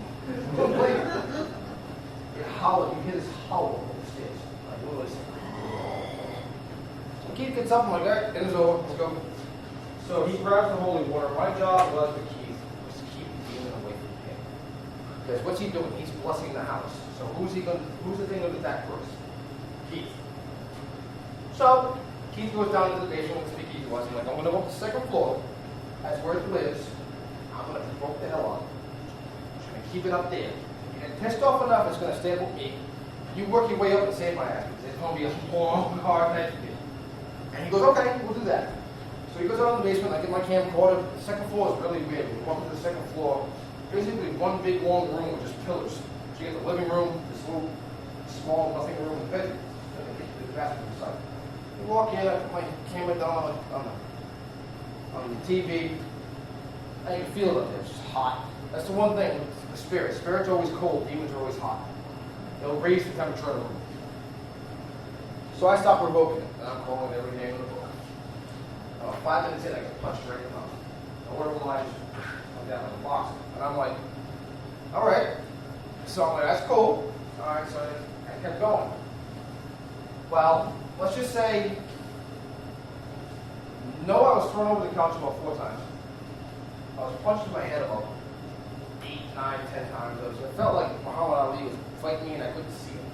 It howled, you hear this howl over the stairs. Like literally. So Keith gets up, I'm like, all right, dinner's over, let's go. So he grabs the holy water. My job was with Keith was to keep the demon away from him. Because what's he doing? He's blessing the house. So who's the thing to attack first? Keith. So Keith goes down to the basement where the speakeasy was. I'm like, I'm gonna go up the second floor. That's where it lives. I'm gonna provoke the hell out of it. I'm gonna keep it up there. You get pissed off enough, it's gonna stay with me. You work your way up and save my ass. It's gonna be a long, hard night for you. And he goes, okay, we'll do that. So he goes out in the basement, I get my camcorder. The second floor is really weird. We walk to the second floor, basically one big long room with just pillars. So you get the living room, this little small nothing room, and the bedroom, and the bathroom inside. You walk in, I put my camera down on the TV, and you can feel it up there, it's just hot. That's the one thing with the spirit. Spirit's always cold, demons are always hot. They'll raise the temperature of the room. So I stop revoking it, and I'm calling every name in the book. 5 minutes in, I get punched right in the mouth. The order of Elijah. like that, like a box. And I'm like, all right. So I'm like, that's cool. All right, so I kept going. Well, let's just say, no, I was thrown over the couch about 4 times. I was punched in my head about 8, 9, 10 times. It felt like Muhammad Ali was fighting me and I couldn't see him.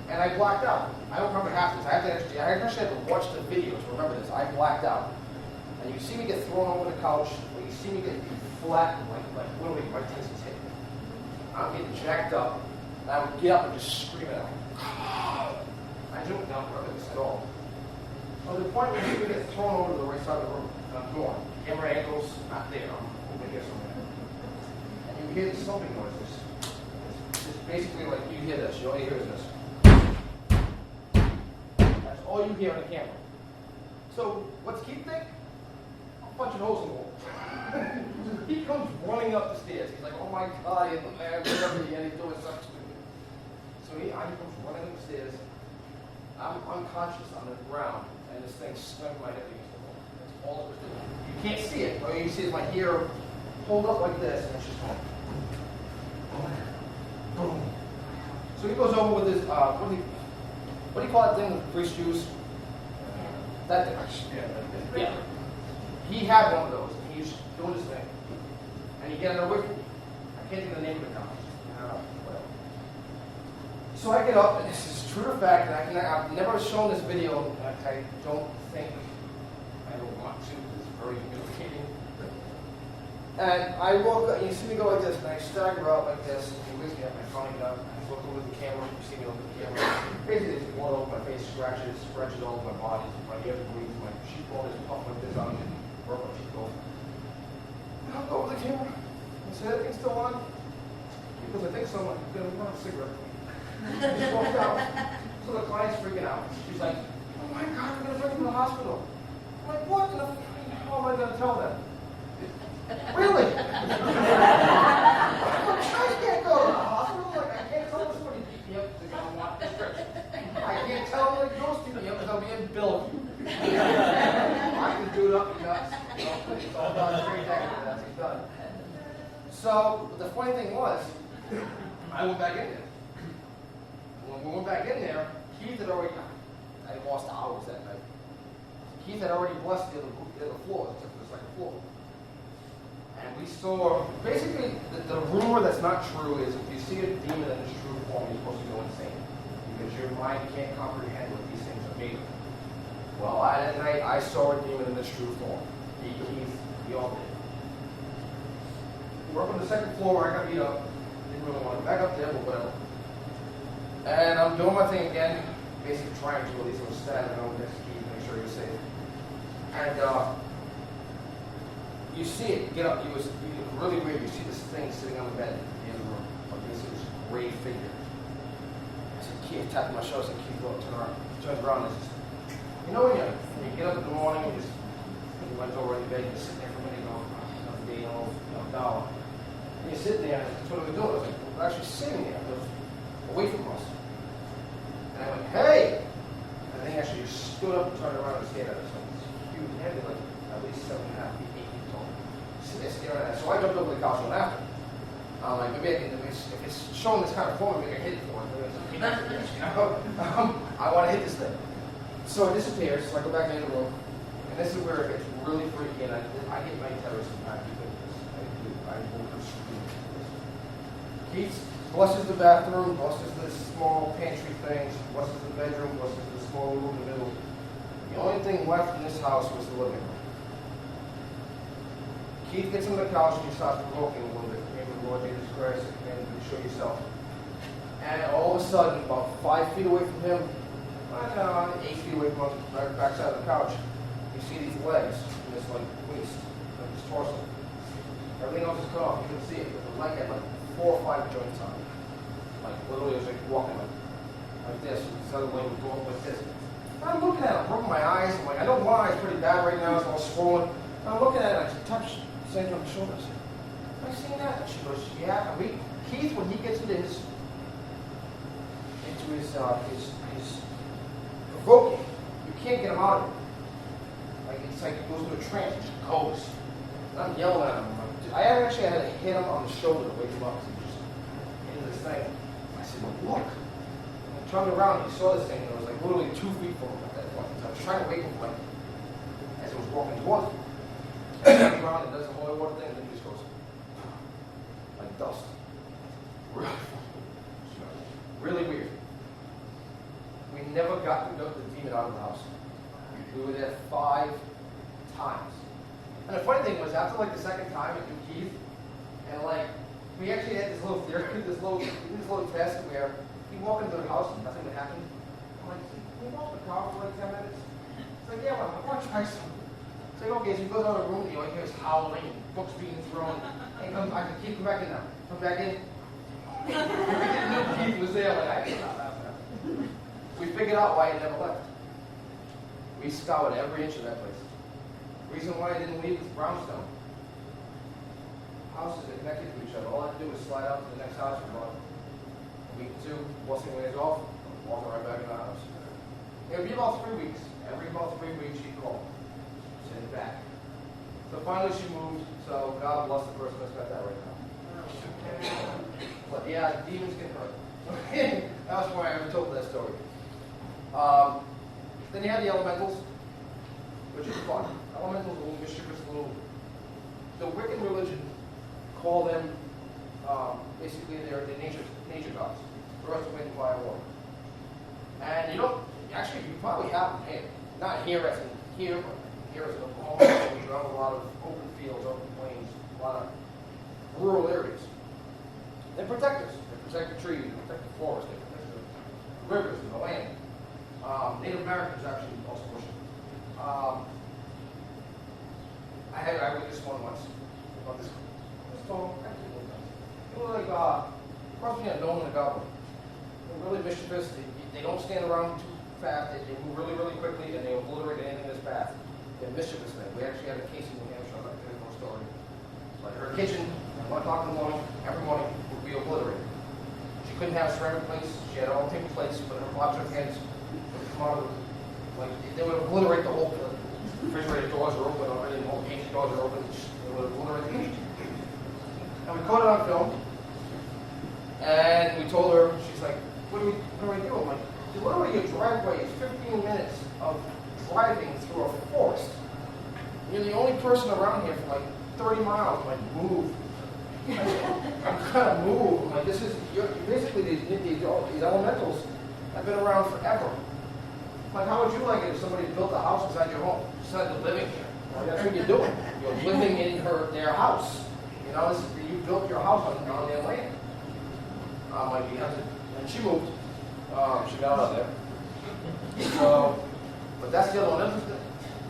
And I blacked out. I don't remember half this. I actually had to watch the video to remember this. I blacked out. And you see me get thrown over the couch, or you see me get flattened, like literally my Tyson's hit. I'm getting jacked up. And I would get up and just scream at him. I don't remember this at all. So the point where you get thrown over to the right side of the room, and I'm going. Camera angles, not there. I'm over here somewhere. And you hear this thumping noise. It's basically like you hear this. You only hear this. That's all you hear on the camera. So what's Keith think? I'm punching holes in the wall. He comes running up the stairs. He's like, oh my God, he's whatever he is doing something stupid. So he comes running up the stairs. I'm unconscious on the ground, and this thing stung my hip against the wall. That's all it was doing. You can't see it. All you see is my ear pulled up like this, and it's just going boom, boom. So he goes over with his, what do you call that thing with grease juice? That thing. Yeah. He had one of those, and he was doing his thing. And he get it away from me. I can't think of the name of it now. Whatever. So I get up, and this is true to fact, and I've never shown this video. I don't think I don't want to. It's very humiliating. And I walk up, and you see me go like this, and I stagger out like this, and he wakes me up, and I finally get up, and I look over the camera, you see me look at the camera. Basically, there's blood over my face, scratches all over my body, my ear bleeds, my cheekbone is puffed like this, I'm getting broke my cheekbone. And I'll go over the camera, and say, everything's still on? Because I think someone going to want a cigarette. Just walked out. So the client's freaking out. She's like, oh my God, we're going to bring him to the hospital. I'm like, what? How am I going to tell them? Really? I can't go to the hospital. Like, I can't tell them somebody beat me up because they're going to want prescription. I can't tell them like ghost beat me up because I'll be in bill. I can do it up and nuts. It's all done. 3 seconds. That's it, done. So the funny thing was, I went back in there. When we went back in there, Keith had already, I lost hours that night. Keith had already blessed the other floor, the second floor. And we saw, basically, the rumor that's not true is if you see a demon in its true form, you're supposed to go insane. Because your mind can't comprehend what these things are made of. Well, that night, I saw a demon in its true form. Keith, we all did. We're up on the second floor where I got beat up. Didn't really want to back up there, but whatever. And I'm doing my thing again, basically trying to at least stand and over next to Keith, make sure you're safe. And you see it get up. You look really weird. You see this thing sitting on the bed in the room, like this gray figure. I said, Keith, tapping my shoulder. I said, Keith, look, turn around. And says, you know when you get up in the morning, you went over in the bed, you sit there for a minute, another day, down. And you're sitting there, and that's what we were doing. I was like, we're actually sitting there, away from us. And I went, hey! And the thing actually just stood up and turned around and stared at us. Like this huge head, like at least 7.5 feet, 8 feet tall. Sitting there staring at us. So I jumped over the couch and went after. I'm like, maybe I can, if it's showing this kind of form, maybe I can hit it for it. I want to hit this thing. So it disappears, so I go back into the room. And this is where it gets really freaky, and I get night terrors sometimes because I will Keith blesses the bathroom, blesses the small pantry things, blesses the bedroom, blesses the small room in the middle. The only thing left in this house was the living room. Keith gets on the couch and he starts provoking a little bit. In the name of the Lord Jesus Christ, and show yourself. And all of a sudden, about 5 feet away from him, 8 feet away from the backside of the couch, you see these legs and this like waist, like this torso. Everything else is cut off. You couldn't see it, but the leg had like 4 or 5 joints on it. Like literally, it was like walking like this. This other leg was going like this. And I'm looking at it, I'm rubbing my eyes. I'm like, I know one eye's pretty bad right now. It's all swollen. And I'm looking at it. I touch Sandra on the shoulder. I said, have I seen that? And she goes, yeah. And Keith, when he gets into his provoking, you can't get him out of it. Like it's like he goes into a trance. It just goes. And I'm yelling at him. I actually had to hit him on the shoulder to wake him up. He was just into this thing. I said, look. And I turned around and he saw this thing and it was like literally 2 feet from him at that point. So I was trying to wake him like as it was walking towards me. He turns around and does the holy water thing and then he just goes like dust. Really weird. We never got the demon out of the house. We were there 5 times. And the funny thing was, after like the second time at New Keith, and like, we actually had this little theory, this little test where we walk into the house and nothing would happen. I'm like, can we walk the car for like 10 minutes? It's like, yeah, well, I want to try something. It's like, okay, so we go down to the room, and you hear us howling, books being thrown, and I can keep coming back in now. Come back in. New Keith was there, like, I cannot laugh at that. We figured out why it never left. We scoured every inch of that place. Reason why I didn't leave is brownstone. Houses are connected to each other. All I had to do was slide out to the next house for about a week or 2, busting ways off, walking right back in the house. It would be about 3 weeks. Every about 3 weeks she'd call, send it back. So finally she moved, so God bless the person that's got that right now. But yeah, demons can hurt. That's why I ever told that story. Then you have the elementals, which is fun. Elementals are a little mischievous, the Wiccan religion call them, basically they're nature gods. Earth, wind, fire, water. And you don't, actually you probably have them here. Not here as in here, but here as in Oklahoma. We have a lot of open fields, open plains, a lot of rural areas. They protect us. They protect the trees, they protect the forest, they protect the rivers and the land. Native Americans actually also worship. I witnessed one once about this tall, it was like crossing a gnome and a goblin. They're really mischievous. They don't stand around too fast. They move really, really quickly, and they obliterate anything in this path. They're mischievous thing. We actually had a case in New Hampshire. I'd like to tell you a story. Like her kitchen, at 1 o'clock in the morning, every morning, would be obliterated. She couldn't have ceramic plates. She had all paper plates, but her pots of hands would come out of the, like, they would obliterate the whole refrigerator doors are open already, the whole pantry doors are open. They would obliterate the kitchen. And we caught it on film. And we told her, she's like, what do I do? I'm like, literally your driveway is 15 minutes of driving through a forest. You're the only person around here for like 30 miles. I'm like, move. I'm gonna move. I'm like, this is, basically these elementals have been around forever. Like, how would you like it if somebody built a house inside your home? Instead of living here. Well, that's what you're doing. You're living in their house. You know, you built your house on their land. Like, you have to, and she moved. She got out of there. So, but that's the other one.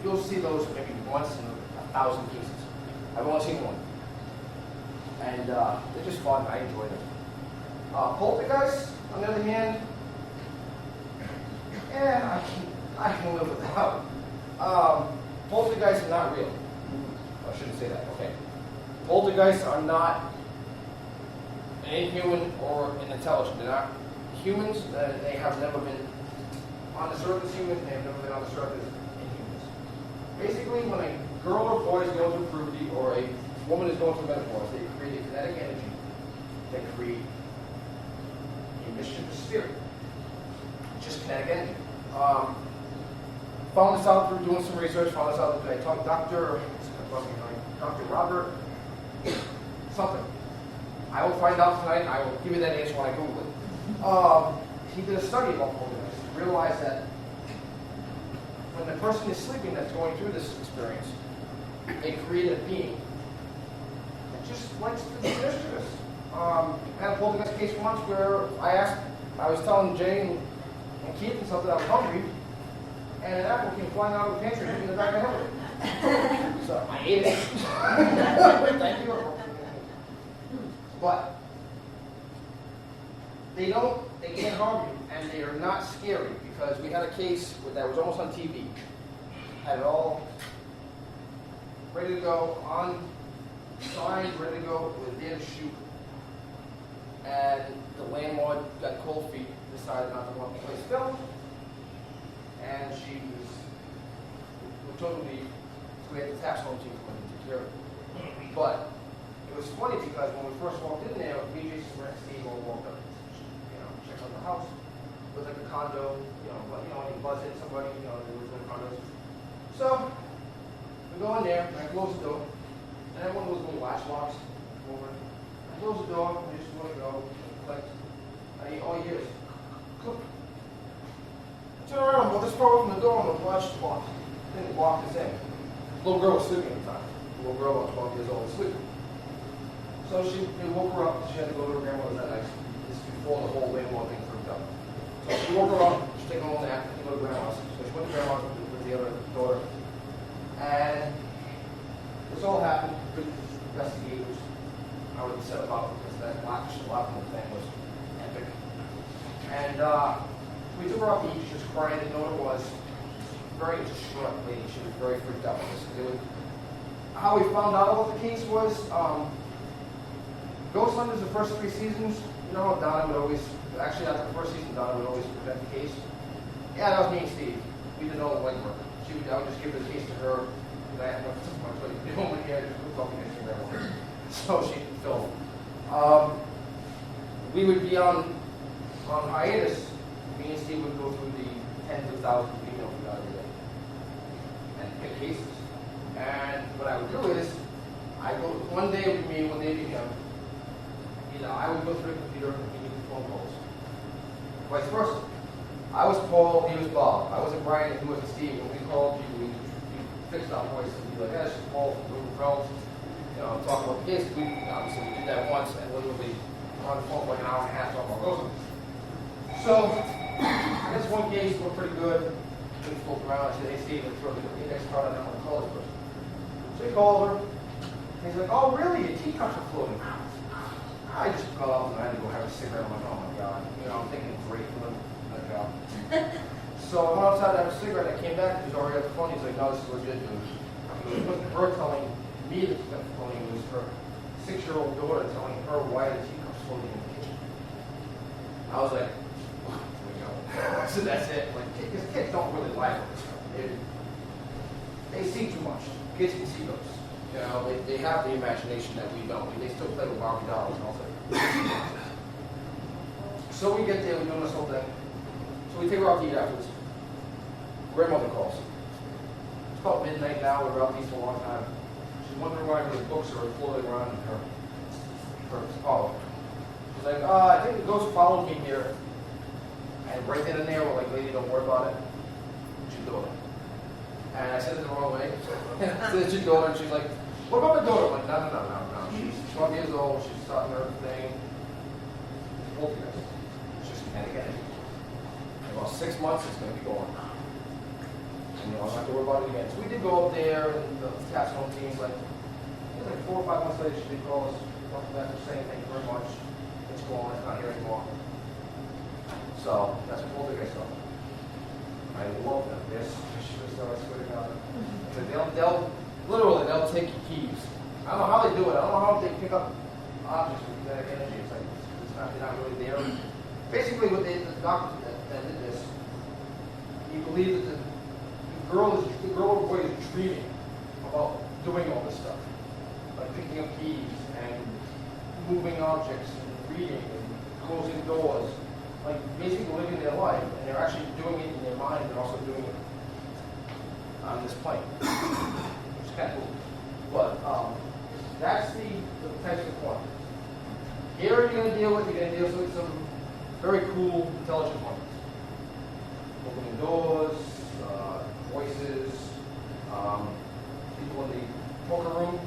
You'll see those maybe once in 1,000 cases. I've only seen one. And they're just fun. I enjoy them. Poltergeists, on the other hand, I can live without. Poltergeists are not real. I shouldn't say that. Okay. Poltergeists are not an inhuman or an intelligent. They're not humans. They have never been on the surface humans. They have never been on the surface inhumans. Basically, when a girl or boy is going through puberty or a woman is going through menopause, they create a kinetic energy that create a mischievous spirit. Just kinetic energy. Found this out through doing some research. Found this out that I talked to Dr. Robert something. I will find out tonight. I will give you that answer when I Google it. He did a study about poltergeists. He realized that when the person is sleeping that's going through this experience, they create a being that just likes to be mischievous. I had a poltergeist case once where I was telling Jane and Keith and something I was hungry, and an apple came flying out of the pantry and hit me in the back of the head. So I ate it. Thank you. But they can't harm you, and they are not scary, because we had a case that was almost on TV. Had it all ready to go, on signs, ready to go, was there to shoot. And the landlord got cold feet, decided not to want the place filmed, and she was totally, so we had the tax home team come in and take care of it. funny because when we first walked in there, me, Jason, and Steve all walked up, check out the house. It was like a condo, when you buzz in somebody, there was no condos. So, we go in there, and I close the door, and I have one of those little latch locks over it. I close the door, I just want to go, click. All you hear is, click. I turn around, well, this far away from the door, and the latch lock. Then the lock is in. The little girl was sleeping at the time. The little girl, about 12 years old, was sleeping. So we woke her up. She had to go to her grandmother's that night. This is before the whole landlord thing freaked up. So we woke her up. She's taking a little nap. She go to grandma's. So she went to grandma's with the other daughter. And this all happened with investigators. I was upset about it because that latch locking thing was epic. And we took her off the beach. She was crying. Didn't know what it was. Very distraught lady. She was very freaked out with this. How we found out about the case was, Ghost Hunters, the first 3 seasons, you know how Donna would always, actually after the first season, Donna would always present the case. Yeah, that was me and Steve. We did all the legwork. I would just give the case to her, because I had no much to do when we had to talk to Instagram. So she could film. We would be on hiatus. Me and Steve would go through the tens of thousands of emails we got every day and pick cases. And what I would do is, I go, one day it would be me, one day it would be him. I would go through the computer and he would do phone calls. Vice versa. I was Paul, he was Bob. I wasn't Brian, he wasn't Steve. When we called people, we fixed our voice and be like, yeah, this is Paul from Google Phelps. Talk about the case. Obviously we did that once and literally on the phone for like an hour and a half talking about Ghost Hunters. So, I guess one case went pretty good. We spoke around, I said, hey Steve, let's throw the index card on that one, call this person. So he called her, and he's like, oh really, your teacups are floating. I just got up and I had to go have a cigarette. I'm like, oh my God. I'm thinking great for them. So I went outside to have a cigarette and I came back and he was already at the phone. He's like, no, this is legit news. It wasn't her telling me that she's got the phone. It was her 6-year-old daughter telling her why the teacup's floating in the kitchen. I was like, oh, here we go. So that's it. Like, because kids don't really lie for this stuff. They see too much. Kids can see ghosts. They have the imagination that we don't. They still play with Barbie dolls and all that. So we get there, we're doing this whole thing. So we take her out to eat afterwards. Grandmother calls. It's about midnight now, we're out to eat for a long time. She's wondering why her books are floating around in her oh. She's like, I think the ghost followed me here. And right then and there, we're like, lady, don't worry about it. It's your daughter. And I said it the wrong way. I said it's your daughter, and she's like, what about my daughter? I'm like, no. She's 12 years old, she's starting her thing. Poltergeist. It's just kinetic energy. In about 6 months, it's going to be gone. And I don't have to worry about it again. So we did go up there, and the task home team's like, it was like 4 or 5 months later, she did call us, welcome back, saying thank you very much. It's gone, it's not here anymore. So that's what poltergeist stuff. I love them. They're so I swear to God. They'll take your keys. I don't know how they do it. I don't know how they pick up objects with kinetic energy. It's like they're not really there. Basically, the doctor that did this, he believed that the girl boy is dreaming about doing all this stuff, like picking up keys and moving objects and reading and closing doors, like basically living their life, and they're actually doing it in their mind and also doing it on this plane, which is kind of cool. But that's the types of quantum. Here you're going to deal with some very cool, intelligent quantities. Opening doors, voices, people in the poker room.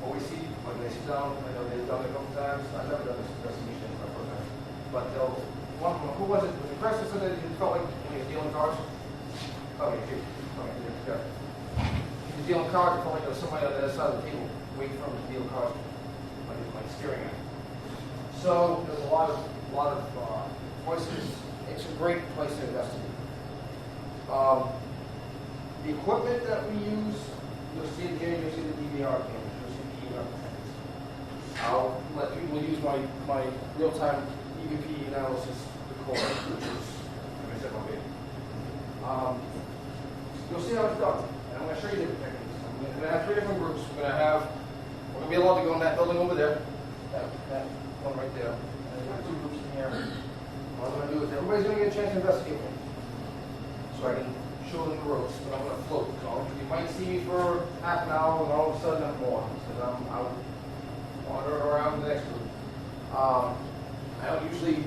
Always see when they sit down. I know they've done it a couple times. I've never done this investigation for the first time. But who was it? Was the person said that he felt like when he was dealing cards? Okay, good. He was dealing cards, it felt like there was somebody on the other side of the table waiting for him to deal cards, like staring at him. So there's a lot of voices. It's a great place to investigate. The equipment that we use, you'll see it here, you'll see the DVR cameras, you'll see the EMF detectors. I'll let people use my real-time EVP analysis recorder, which is, like I said, my baby. You'll see how it's done. And I'm going to show you different techniques. I'm going to have 3 different groups. We're going to have We're gonna be allowed to go in that building over there, that one right there. And there's 2 groups in here. What I'm gonna do is everybody's gonna get a chance to investigate me. So I can show them the ropes, but I'm gonna float. So you might see me for half an hour and all of a sudden I'm gone. Because I'm out wandering around the next group. I don't usually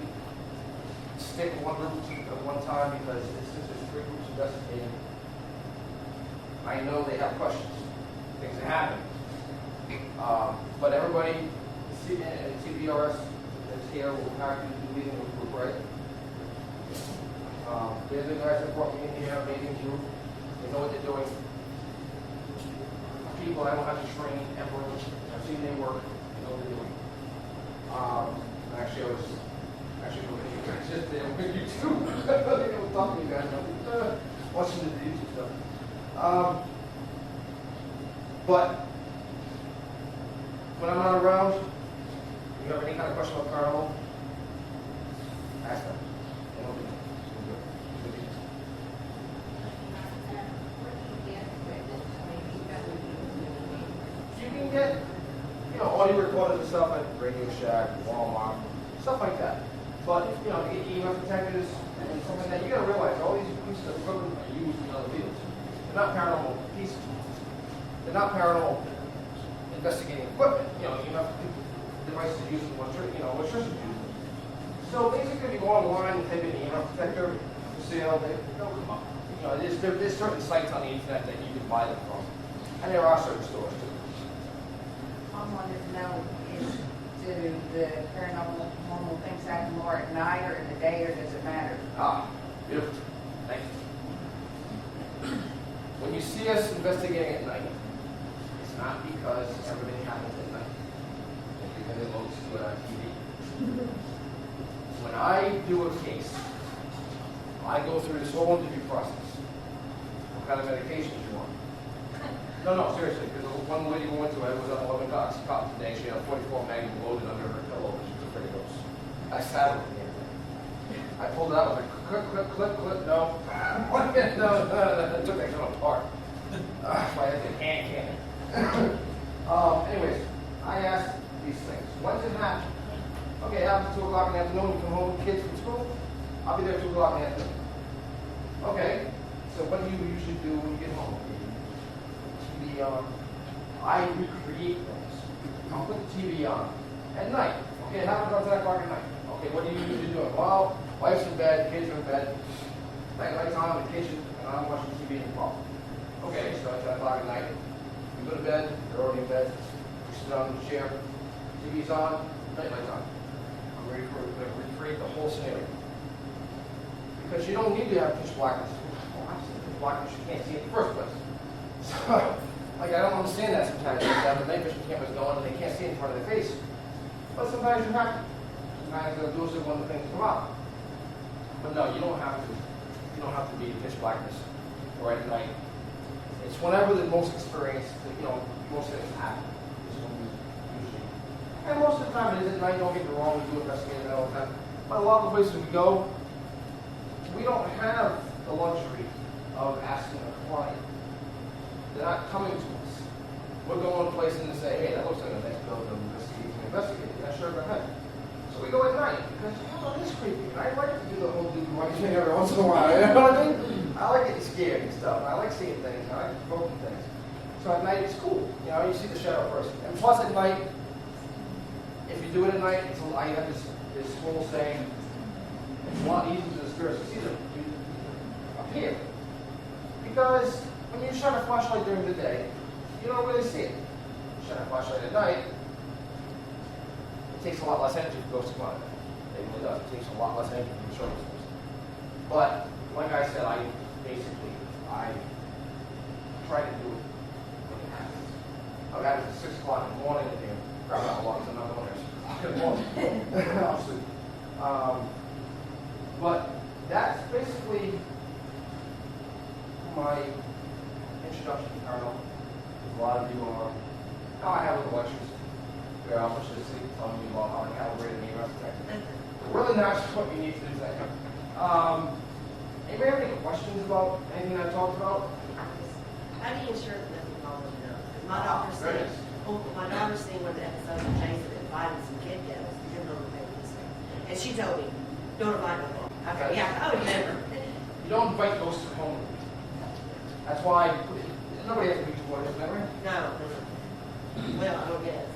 stick with one group at one time because since there's 3 groups investigating, I know they have questions, things that happen. But everybody, C.P.R.S. that's here will have to do meeting with the group, right? They're the guys that brought me in here, amazing group. They know what they're doing. People I don't have to train ever. I've seen they work. They know what they're doing. Actually, I was looking at you guys yesterday on YouTube. I was talking to you guys. Watching the YouTube stuff. But when I'm not around, if you have any kind of question about paranormal, ask them. They know what they're doing. You can get, audio recorders and stuff like Radio Shack, Walmart, stuff like that. But, to get EMF detectors and stuff like that, you gotta realize all these pieces of equipment are used in other fields. They're not paranormal pieces. They're not paranormal investigating equipment. EMF devices used in electricity used. So basically, if you go online and type in EMF detector for sale, they'll come up. There's certain sites on the internet that you can buy them from. And there are certain stores too. I wanted to know, do the paranormal things happen more at night or in the day, or does it matter? Beautiful. Thank you. When you see us investigating at night, it's not because everything happens at night. It's because it looks good on TV. When I do a case, I go through this whole interview process. What kind of medications you want? No, seriously, because one lady we went to, I was on 11 docs cop today, she had a 44 Magnum loaded under her pillow, and she was afraid of those. I sat her with the thing. I pulled it out, I was like, clip, no. No, it took that gun apart. I had to hand cannon. Anyways, I asked these things. When does it happen? Okay, it happens at 2 o'clock in the afternoon, you come home with kids from school, I'll be there at 2 o'clock in the afternoon. Okay, so what do you usually do when you get home? TV on. I recreate things. I'll put the TV on at night. Okay, it happens around 10 o'clock at night. Okay, what are you usually doing? Well, wife's in bed, kids are in bed. Night time in the kitchen, and I'm watching TV in the park. Okay, so at 10 o'clock at night, you go to bed, you're already in bed, you sit down in the chair, TV's on, night time. I'm ready to recreate the whole scenario. Because you don't need to have pitch blackness. Well, I've seen pitch blackness, you can't see it in the first place. So, I don't understand that sometimes. They have the night vision cameras going and they can't see in front of their face. But sometimes you have to. Sometimes they'll do it when the things come out. But no, you don't have to. You don't have to be in pitch blackness or at night. It's whenever the most experienced, most things happen. Is when we usually. And most of the time it is at night. Don't get me wrong, we do investigate it all the time. But a lot of the places we go, we don't have the luxury of asking a client. They're not coming to us. We're going to places and say, hey, that looks like a nice building. Investigate. Yeah, sure, go ahead. So we go at night because, it is creepy. And I like to do the whole right thing every once in a while. You know what I mean? I like getting scared and stuff. I like seeing things. I like provoking things. So at night, it's cool. You see the shadow first. And plus at night, if you do it at night, I have this whole saying, it's a lot easier to the spirits to see them up here. Because when you shine a flashlight during the day, you don't really see it. You shine a flashlight at night, it takes a lot less energy for ghosts to come out of it. It really does. It takes a lot less energy to show themselves. But, like I said, I try to do it when it happens. I've got it at 6 o'clock in the morning, and grab out a lot, so I'm not going there at 6 o'clock in the morning. Obviously. But that's basically my introduction to paranormal. A lot of you are, now I have little lectures where I'm just telling you about how to calibrate an EMF detector. Really not what you need to do that. Anybody have any questions about anything I talked about? How do you ensure that nothing follows you? My doctor said, Well, my daughter's seen one of the episodes of Jason invited some kid gals, you know what they were saying. And she told me, don't invite no more. Okay, yeah, I would never. You don't invite ghosts to home. That's why nobody has to be toward us, remember? No. Well, I don't guess.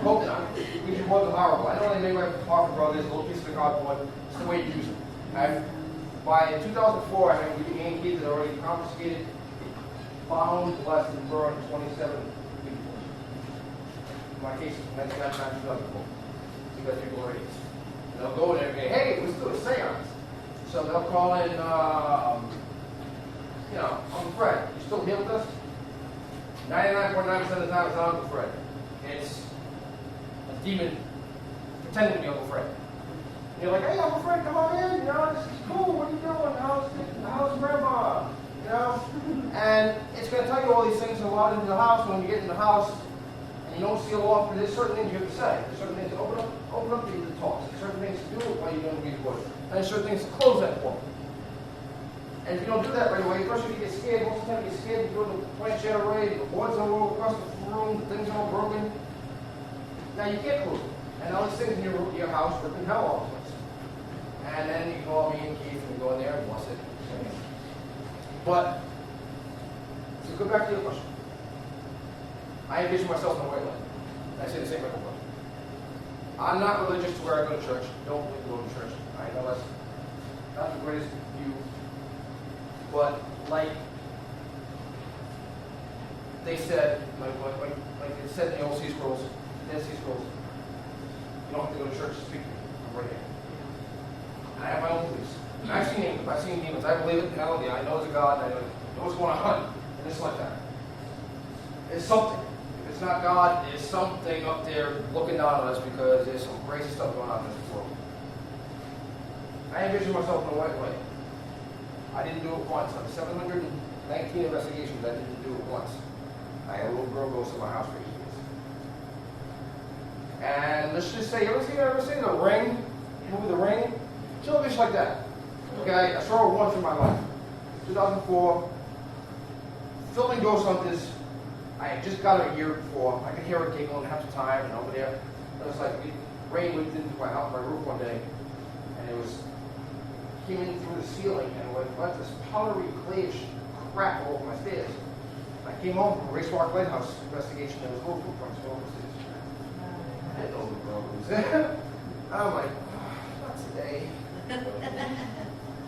Hope not. We can work them horrible. I know they make my Parker Brothers, a little piece of cardboard. It's the way you use them. And by 2004, I mean, we began kids that already confiscated, found, blessed, and burned 27 people. My case is 1999, 2004. Because people are idiots. They'll go there and say, hey, let's do a seance. So they'll call in, Uncle Fred. You still here with us? 99.9% of the time it's not Uncle Fred. It's a demon pretending to be Uncle Fred. And you're like, hey, Uncle Fred, come on in. This is cool. What are you doing? How's Grandma? And it's going to tell you all these things a lot into the house. When you get in the house and you don't seal off, there's certain things you have to say. There's certain things to open up to talk. There's certain things to do while you're doing the report. And there's certain things to close that for. And if you don't do that right away, first you get scared. Most of the time you get scared, you go to the planchette array, the boards are all across the room, the things are all broken. Now you can't close them. And all these things in your house ripping hell all the place. And then you call me and Keith and we go in there and bless it. But, to go back to your question. I envision myself in a white light. I say the same thing. I'm not religious to where I go to church. Don't really go to church. I know that's not the greatest view. But like they said, like it said in the old Sea Scrolls, Dead Sea Scrolls, you don't have to go to church to speak to me. I'm right here. And I have my own beliefs. And I've seen demons. I believe it. Hallelujah. I know there's a God. I know what's going on. And it's like that. It's something. If it's not God, there's something up there looking down on us because there's some crazy stuff going on in this world. I envision myself in a white light. I didn't do it once. On 719 investigations, I didn't do it once. I had a little girl goes to my house for 8 years. And let's just say, ever seen The Ring? The movie The Ring? She looked just like that. Okay, I saw her once in my life. 2004. Filming Ghost Hunters. I had just got her a year before. I could hear her giggling half the time and over there. It was like rain whipped into my house, my roof one day, and it was came in through the ceiling and went this powdery clayish crap all over my stairs. I came home from a Race Walk Lighthouse investigation. There was no footprints all over the stairs. I didn't know the girl was there. I'm like, not today.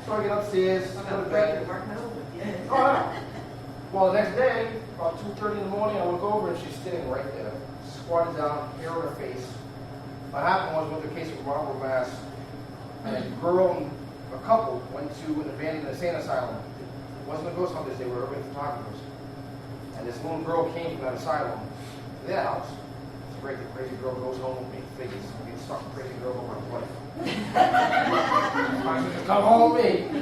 So I get upstairs, go to bed. Oh, no. Well, the next day, about 2:30 in the morning, I look over and she's sitting right there, squatted down, hair on her face. What happened was, with the case of Marlboro, Mass, and a girl and a couple went to an abandoned insane asylum. It wasn't the ghost hunters, they were urban photographers. And this little girl came from that asylum to their house. It's great, the crazy girl goes home with me, figures, I'm getting stuck with crazy girl over my wife. I said, come home with me.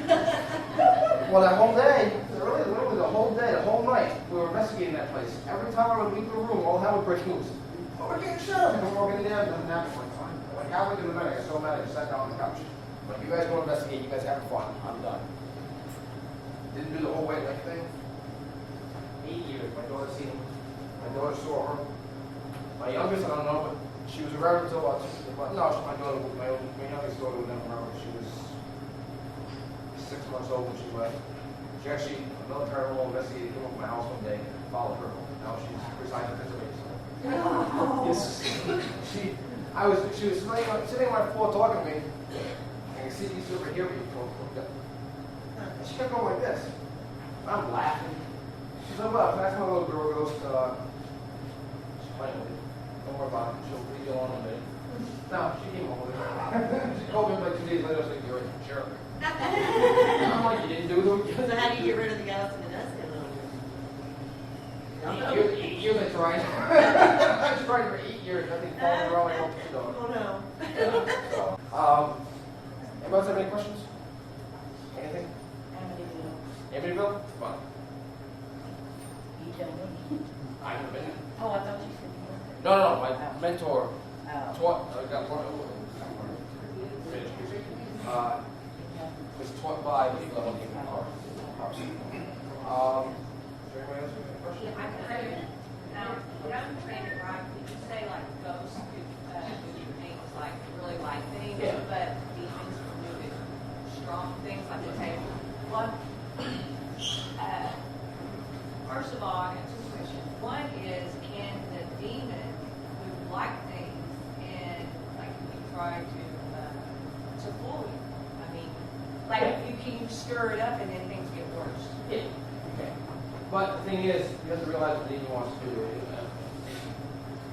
Well, that whole day, literally the whole day, the whole night, we were investigating that place. Every time I would leave the room, all hell would break loose. Oh, we're getting shut up. I'm walking in there, and I'm like, fine. I'm like, halfway through the night, I got so mad, I just sat down on the couch. But you guys go investigate, you guys have fun. I'm done. Didn't do the whole white light thing. 8 years. My daughter seen him. My daughter saw her. My youngest, I don't know, but she was around until about 2 months. No, my daughter, my youngest daughter was never around. She was 6 months old when she left. She actually, another paranormal investigator came up to my house one day and followed her. Now she's resigned in Pennsylvania. Yes. She was sitting on my floor talking to me. And you see these over here, and she kept going like this. I'm laughing. She's like, well, that's my little girl goes to, she's playing with it. Don't worry about it. She'll leave you alone a minute. No, she came over there. She called me like 2 days later, I said, you're a jerk. I'm like, you didn't do it. So how do you get rid of the guys in the dust? 8 years I tried. I tried for 8 years. Nothing falling around like a dog. Oh no. So, anybody else have any questions? Anything? Amityville? Fun. You tell me. I haven't been. Oh, I thought you said. No. My mentor Oh. taught. I got one. Was taught by people that don't even know. Is there anybody else with a question? I can When I'm saying it right, did you say like ghosts could do things like really light things, Yeah. but demons can do it strong things like okay, one. First of all, I have two questions. One is, can the demon who like things and like you try to fool you? I mean, like you can stir it up and then things get worse. Yeah. Okay. But the thing is, you have to realize what the demon wants to do.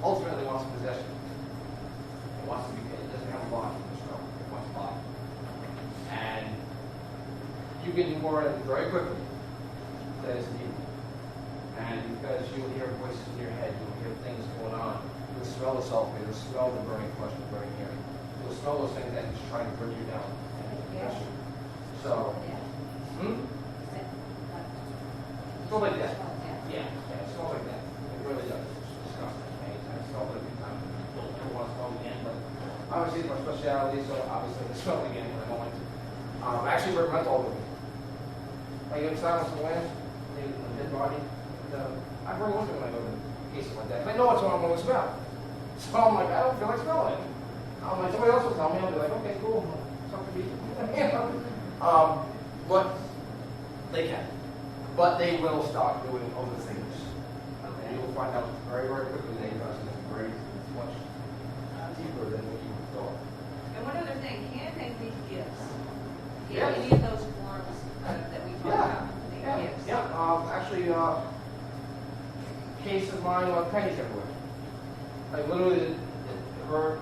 Ultimately, wants possession. It wants to be. It doesn't have a body. It wants a body. And you can ignore it very quickly. That is a demon. And because you'll hear voices in your head, you'll hear things going on. You'll smell the sulfur. You'll smell the burning flesh, the burning hair. You'll smell those things that is trying to bring you down. So. Smells like that. Yeah, it smells like that. It really does. It's disgusting. I smell it every time. Don't ever want to smell it again, but obviously it's my specialty, so obviously I smell it again when I'm going to. I actually recommend all of them. Like in Silence of the Lambs, a dead body. I bring with me when I go to cases like that. I know it's what I'm going to smell. So I'm like, I don't feel like smelling it. I'm like, somebody else will tell me. I'll be like, okay, cool. Something to be. But they can. But they will start doing other things. Okay. And you'll find out very, very quickly that it does very much deeper than what you thought. And one other thing, can they leave gifts? Yes. Any of those forms that we talked about, leave gifts? Actually, case of mine with pennies everywhere. Like literally, her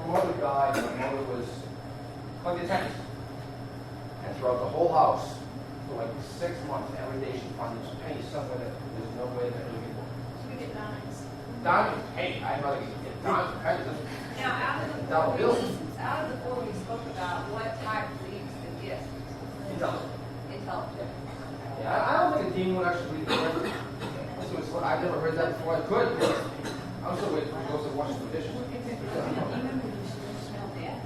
mother died. My mother was collecting pennies, and throughout the whole house, for like 6 months, every day she found these pennies somewhere that there's no way that any people. So we get dimes. Diamonds, hey, I'd rather get diamonds, pennies. Now, Dollar bills. out of the four, we spoke about what type leaves the gift. Intelligent. Intelligent. Yeah, I don't think a demon would actually leave the gift. I've never heard that before. I could. I'm still waiting for you to wash the dishes. Demon, would you still smell death?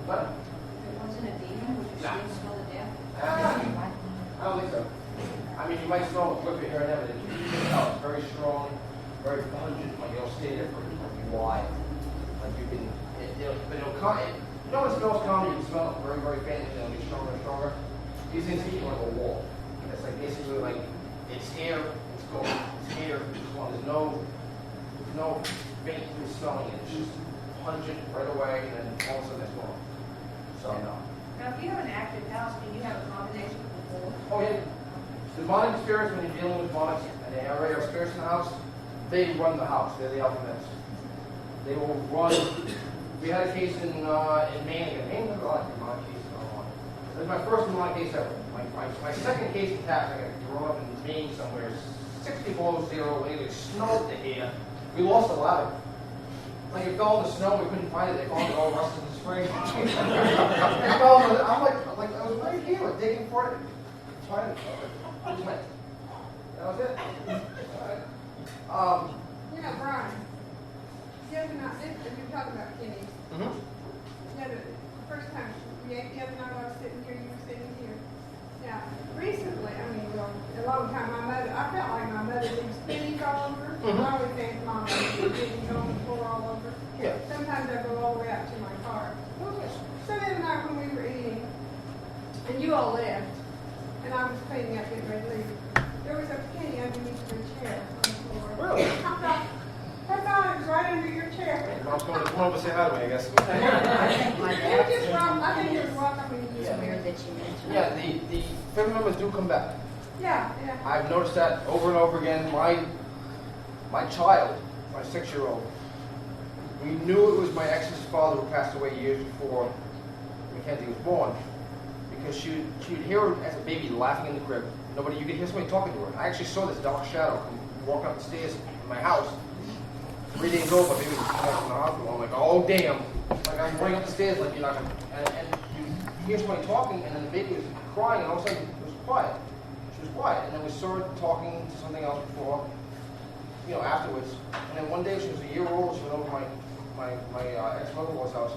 But If it wasn't a demon, would you Nah. still smell the death? I don't think so. I mean, you might smell it quicker here and there, but it's very strong, very pungent. Like it'll stay there for a while. Like you can, but it'll come. You know when it smells common, you can smell it very, very faint, and it'll get stronger and stronger. These things keep you like a wall. It's like basically like it's here, it's gone, it's here, it's gone. There's no faintly smelling it. It's just pungent right away, and then all of a sudden it's gone. So no. Now, if you have an active house, can you have a combination of the four? Oh yeah. Demonic spirits, when you're dealing with demonics and they already have spirits in the house, they run the house. They're the alphabets. They will run. We had a case in Maine. Maine has a lot of demonic cases going on. It was my first demonic case ever. My second case in Taft, I got thrown up in Maine somewhere, 60 below zero, it snowed to here. We lost a ladder. Like it fell in the snow, we couldn't find it. They called it all rusted in the spring. I'm like, I was right here, like, digging for it. Find it. That was it. All right. You know, Brian, the other night, if you're talking about Kenny's, the first time, the other night I was sitting here, you were sitting here. Now, recently, I mean, well, a long time, I felt like my mother leaves pennies all over. I always think Mom leaves pennies on the floor all over. Yeah. Sometimes I go all the way out to my car. So the other night when we were eating, and you all left, and I was cleaning up, getting ready to leave, there was a penny underneath your chair on the floor. Really? I thought it was right under your chair. Mom's going to come over and say hi to me, I guess. My You dad just said wrong. I think it was welcome when you it's just weird that you mentioned Yeah, it. the family members do come back. Yeah. I've noticed that over and over again. My child, my 6-year-old, we knew it was my ex's father who passed away years before Mackenzie was born, because she would hear her as a baby laughing in the crib. You could hear somebody talking to her. I actually saw this dark shadow come walking up the stairs in my house. 3 days old, my baby was coming from the hospital. I'm like, oh damn! Like I'm running up the stairs, like you're not gonna. And you hear somebody talking, and then the baby was crying, and all of a sudden it was quiet. She was quiet, and then we saw her talking to something else before, afterwards. And then one day she was a year old. She went over to my ex-mother-in-law's house,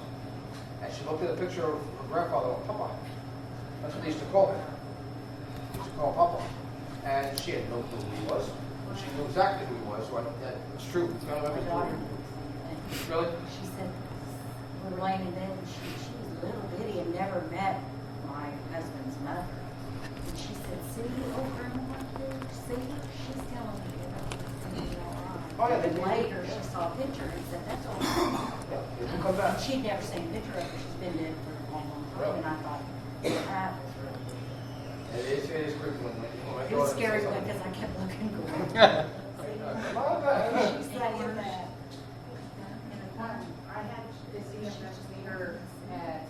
and she looked at a picture of her grandfather, Papa. That's what they used to call him. They used to call him Papa. And she had no clue who he was. She knew exactly who he was, so it's true. It's kind My of daughter. Really? She said, we were laying in bed and she was a little bitty and never met my husband's mother. And she said, see, oh, grandma, see, she's telling me everything's all right. Oh, yeah, they And do. later, she saw a picture and said, that's all right. Yeah, it will come back. And she'd never seen a picture of her. She's been dead for a long, long time. And I thought, that was really good. It is creepy when my It was daughter scary says because I kept looking going. something. She said, you're that. I had this investigator at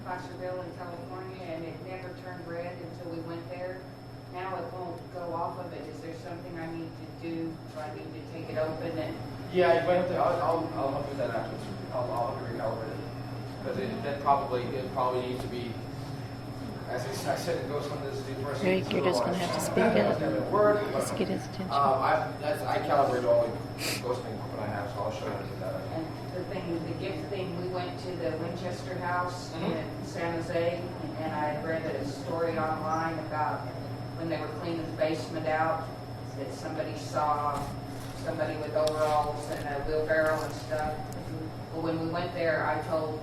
Placerville in California, and it never turned red until we went there. Now it won't go off of it. Is there something I need to do? Do I need to take it open and? Yeah, you might have to, I'll help you with that afterwards. I'll help you recalibrate it. Because it probably needs to be, as I said, it goes from this person. Eric, you're just gonna have to speak up. Word. Let's get his attention. I calibrate all the ghosting equipment I have, so I'll show you that. And the gift thing, we went to the Winchester House Mhm. in San Jose, and I read a story online about when they were cleaning the basement out, that somebody saw somebody with overalls and a wheelbarrow and stuff. Well, when we went there, I told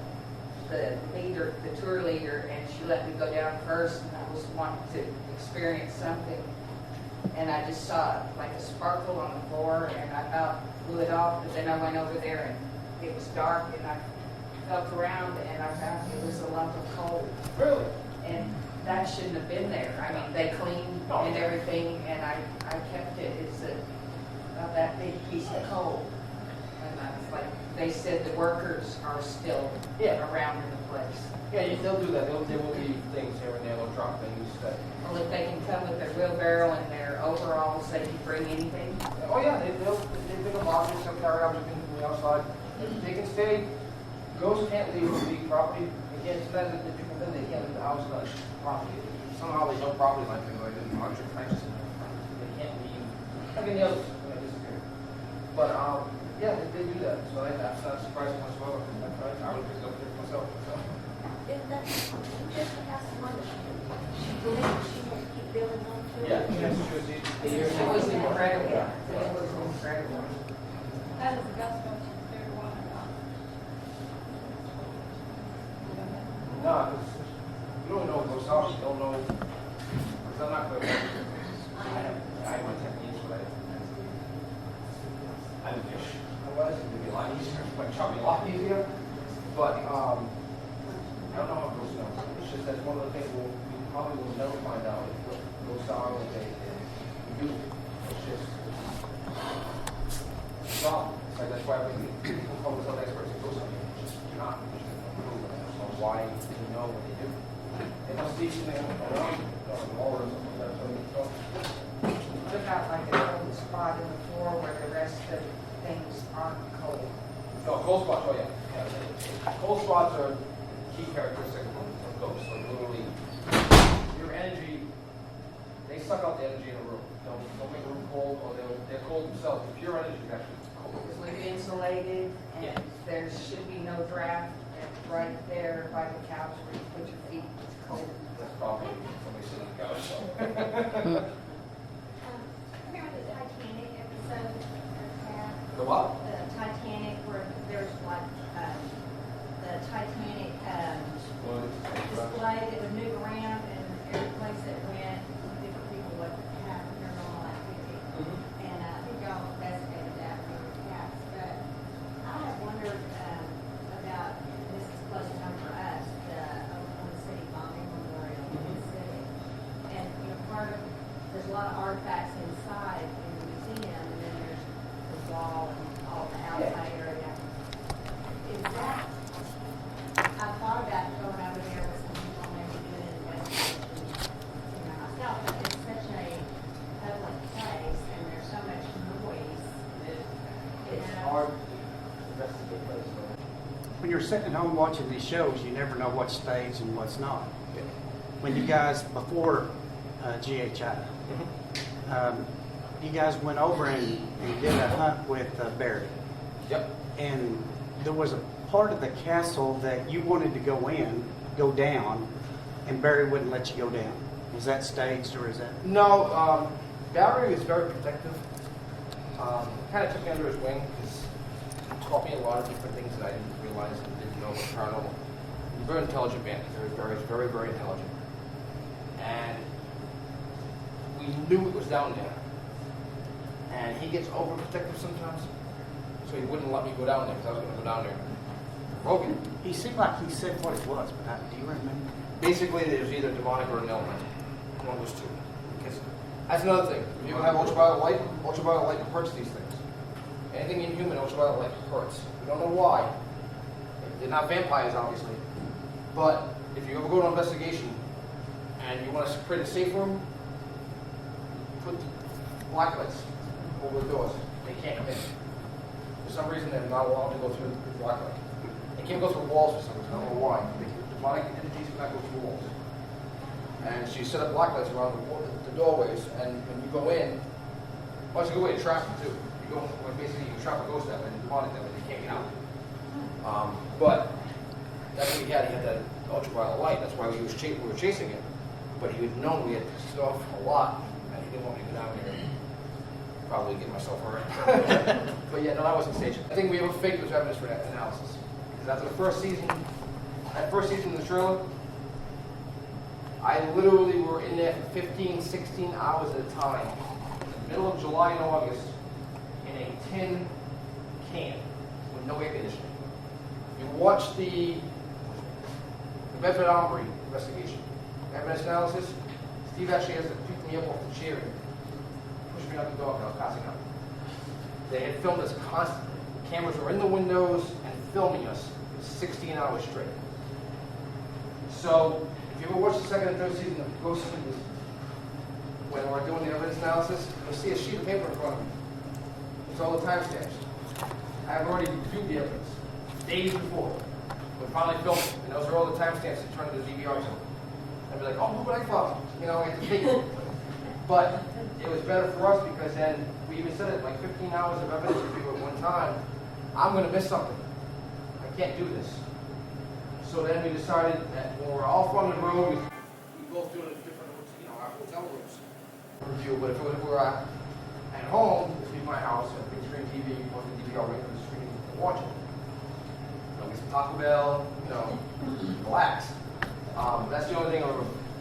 the leader, the tour leader, and she let me go down first, and I was wanting to experience something. And I just saw like a sparkle on the floor, and I about blew it off, but then I went over there and it was dark, and I felt around, and I found it was a lump of coal. Really? And that shouldn't have been there. I mean, they cleaned and everything, and I kept it. It's about that big piece of coal. And I was like, they said the workers are still around in the place. Yeah, they'll do that. There will be things here and there. They'll drop things that. Well, if they can come with their wheelbarrow and their overalls, they can bring anything. Oh yeah, they pick up objects. They'll carry objects in from the outside. They can stay. Ghosts can't leave the property. They can't. It's not that the people then they can't leave the house, not property. Somehow they know property line things like this. Hundred fences. They can't leave. Like any others when they disappear. But yeah, they do that. So that's not surprising whatsoever. I would pick it up there myself. So. If that's just the house of mother, she believed she had to keep building on to it. Yeah, that's true. It was incredible. It was incredible. That is a ghost story. Very well done. No, because you don't know ghost houses. You don't know. Because I'm not good. I have my techniques, but I wish I was. It'd be a lot easier. It might be a lot easier. But I don't know how ghosts know. It's just that's one of the things we probably will never find out what ghosts are, what they do. It's just it's wrong. It's like that's why people call themselves experts in ghost hunting. It's just you're not. You just don't know. So why do you know what they do? They must be something around or something like that. Took out like a cold spot in the floor where the rest of things aren't cold. No, cold spots. Oh yeah. Cold spots are key characteristic of ghosts. Like literally, your energy, they suck out the energy in a room. Don't make a room cold, or they're cold themselves. The pure energy is actually cold. It's insulated, and there should be no draft. And right there by the couch where you put your feet, it's cold. That's probably somebody sitting on the couch. So. Remember the Titanic episode? The what? The Titanic, where there's like, the Titanic, display that would move around, and every place it went, different people would have paranormal activity. And I think y'all investigated that with your cats, but I have wondered, about, this is close to home for us, the Oklahoma City bombing memorial in the city. And, you know, part of, there's a lot of artifacts inside in the museum, and then there's the wall and all the outside area. Is that, I thought about going over there with some people, maybe doing an investigation, you know, myself, but it's such a public place, and there's so much noise. It's hard to investigate places. When you're sitting at home watching these shows, you never know what's staged and what's not. When you guys, before GHI, you guys went over and did a hunt with Barry. Yep. And there was a part of the castle that you wanted to go down, and Barry wouldn't let you go down. Was that staged or is that? No, Barry is very protective kind of took me under his wing because he taught me a lot of different things that I didn't realize and didn't know about paranormal. He's a very intelligent man. Very intelligent. And we knew it was down there. And he gets overprotective sometimes, so he wouldn't let me go down there because I was going to go down there. Broken. He seemed like he said what it was, but do you remember? Basically, there's either demonic or an element. One of those two. Because that's another thing. If you have ultraviolet light hurts these things. Anything inhuman, ultraviolet light hurts. We don't know why. They're not vampires, obviously. But if you ever go to an investigation and you want to create a safe room, put black lights over the doors. They can't come in. For some reason, they're not allowed to go through the black light. They can't go through walls for some reason. I don't know why. Demonic entities cannot go through walls. And so you set up black lights around the doorways, and when you go in, once you go in, you trap them too. You go, basically, you trap a ghost that way, and demonic that way, they can't get out. But that's what he had. He had that ultraviolet light. That's why we were chasing him. But he had known we had pissed off a lot, and he didn't want me to go down there and probably get myself hurt. But yeah, no, that wasn't staged. I think we ever faked was evidence for that analysis. Because after the first season, that first season of the trailer, I literally were in there for 15, 16 hours at a time, in the middle of July and August, in a tin can with no air conditioning. You watch the Bedford Armory investigation, evidence analysis. Steve actually has to pick me up off the chair and push me out the door because I was passing out. They had filmed us constantly. Cameras were in the windows and filming us for 16 hours straight. So, if you ever watch the second and third season of Ghost Hunters, when we're doing the evidence analysis, you'll see a sheet of paper in front of me. It's all the timestamps. I've already viewed the evidence days before. We finally filmed it, and those are all the timestamps that turn into the DVRs. I'd be like, oh, look what I found. You know, I had to take it. But it was better for us because then we even said it, like 15 hours of evidence review at one time. I'm going to miss something. I can't do this. So then we decided that when we're off on the road, we both do it in different, our hotel rooms review. But if we were at home, this would be my house, a big screen TV, on the DVR right on the screen, and watch it. Get some Taco Bell, relax. That's the only thing.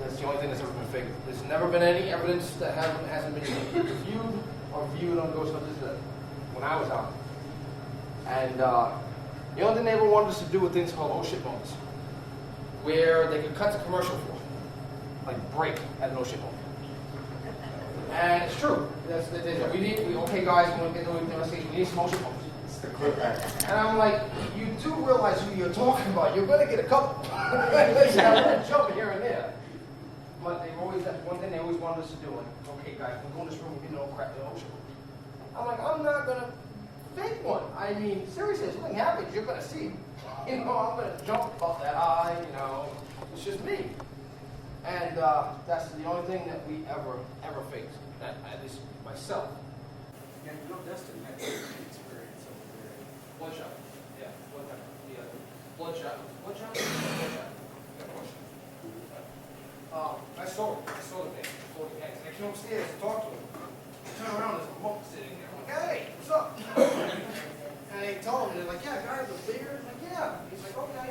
That's the only thing that's ever been faked. There's never been any evidence that hasn't been reviewed or viewed on Ghost Hunters that when I was out. And the only thing they ever wanted us to do were things called oh shit moments, where they could cut to commercial for, like break at an oh shit moment. And it's true. Okay guys, when we get to the investigation, we need some oh shit moments. And I'm like, you do realize who you're talking about. You're going to get a couple. I'm going to jump here and there. But they've always, that's one thing they always wanted us to do. Like, okay, guys, we're going to this room, we know crap in the ocean. I'm like, I'm not going to fake one. I mean, seriously, if something happens, you're going to see. I'm going to jump up that high, It's just me. And that's the only thing that we ever faked. That, at least myself. Yeah, Dustin had experience over there. Bloodshot. Yeah. Bloodshot. Bloodshot? Bloodshot. I saw the thing. I came upstairs to talk to him. I turn around, there's a monk sitting there. I'm like, hey, what's up? And they told him, they're like, yeah, guy with a beard. I'm like, yeah. He's like, okay.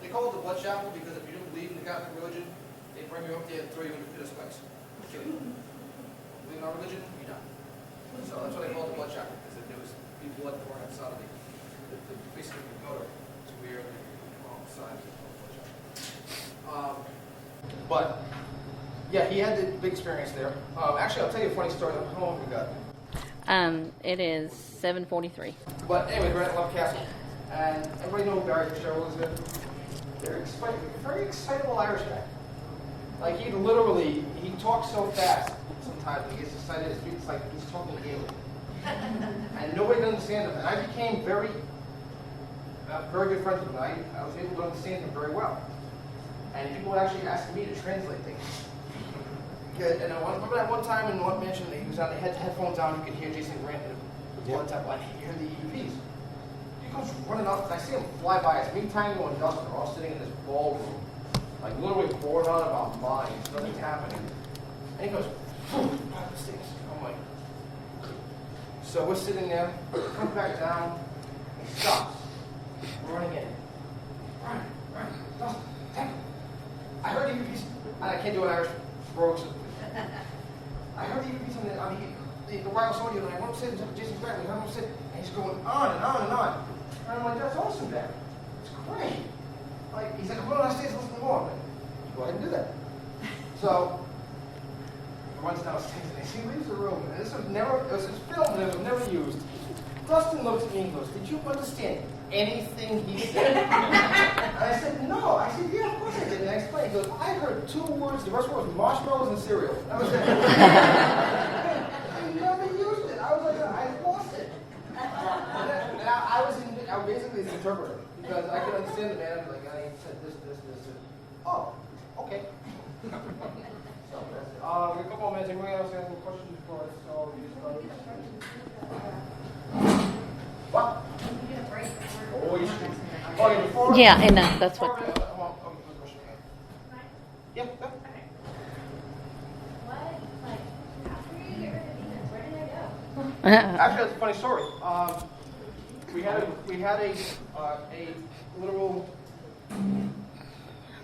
They call it the blood chapel because if you don't believe in the Catholic religion, they bring you up there and throw you in the pit of spikes. Kill you. Believe in our religion? You die. So that's why they call it the blood chapel, because there was blood pouring outside of basically the gutter to where the side of the blood chapel. But yeah, he had the big experience there. Actually, I'll tell you a funny story. How long have we got? It is 7:43. But anyway, we're at Love Castle, and everybody know who Barry Fitzgerald is. Very excitable Irish guy. Like he talks so fast. Sometimes he gets excited. It's like he's talking gaily, and nobody can understand him. And I became very good friends with him. I was able to understand him very well. And people would actually ask me to translate things. And I remember that one time in one mention that he was on the headphones on, you could hear Jason Grant in the blood temple, and you hear the EVPs. He goes running off, and I see him fly by us. Me, Tango, and Dustin are all sitting in this ballroom, like literally bored out of our minds, nothing's happening. And he goes, boom, up the stairs. I'm like, So we're sitting there, comes back down, he stops, running in. Run, Dustin, take it. I heard the EVP's, I can't do an Irish brogue, so I heard the EVP's on the wireless audio, and I went upstairs and Jason's back, and I heard him sit, and he's going on and on and on. And I'm like, that's awesome, Dad. It's great. Like, he's like, I'm going downstairs and listen more. I'm like, go ahead and do that. So, he runs downstairs and he leaves the room. And this was never, it was filmed and it was never used. Dustin looks at me and goes, did you understand anything he said? And I said, no. I said, yeah, of course I did. And I explained. He goes, I heard 2 words. The rest were marshmallows and cereal. That was it. I never used it. I was like, I lost it. And I was basically his interpreter because I could understand the man. I was like, I said this. Oh, okay. So that's it. We have a couple more minutes. Anybody else have any questions before I start? What? Oh, you should. Oh, yeah, before. Yeah, and that's what. Yeah. What, like, after you get rid of demons, where do they go? Actually, that's a funny story. We had a literal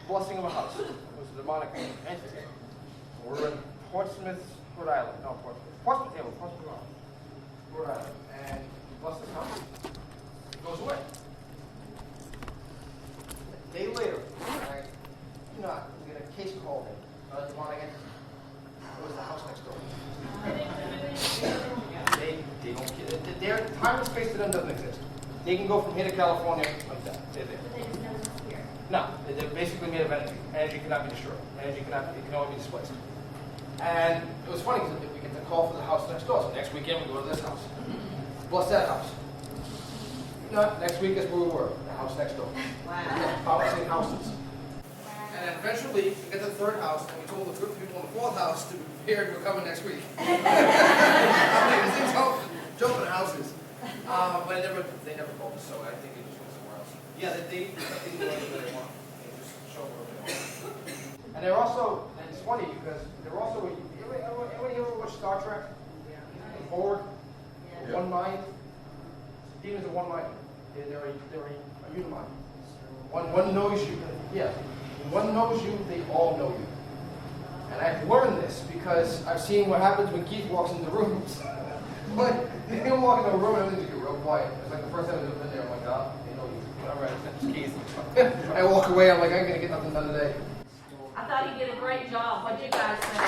blessing of a house. It was a demonic entity. We're in Portsmouth, Rhode Island. No, Portsmouth, Rhode Island. And we bless this house. It goes away. A day later, we get a case called in. A demonic entity. It was the house next door. They don't get their time and space to them doesn't exist. They can go from here to California like that. They're there. But they just know it's here. No, they're basically made of energy. Energy cannot be destroyed. It can only be displaced. And it was funny because we get the call for the house next door. So next weekend we go to this house. Bless that house. Next week is where we were, the house next door. Wow. Bouncing houses. And then eventually we get to the 3rd house, and we told the group of people in the 4th house to be prepared. We're coming next week. I'm like, these things all jumping houses. But they never called us, so I think it just went somewhere else. Yeah, they do whatever they want. They just show up wherever they want. And they're also, and it's funny because they're also, anybody ever watch Star Trek? Forward? Yeah. One mind? Demons are one mind. They're a unimind. One knows you. Yeah. When one knows you, they all know you. And I've learned this because I've seen what happens when Keith walks into rooms. But they don't walk into a room and everything's get real quiet. It's like the first time I've ever been there, I'm like, oh, they know you. Whatever, it's Keith. I walk away, I'm like, I'm going to get nothing done today. I thought he did a great job. What do you guys think?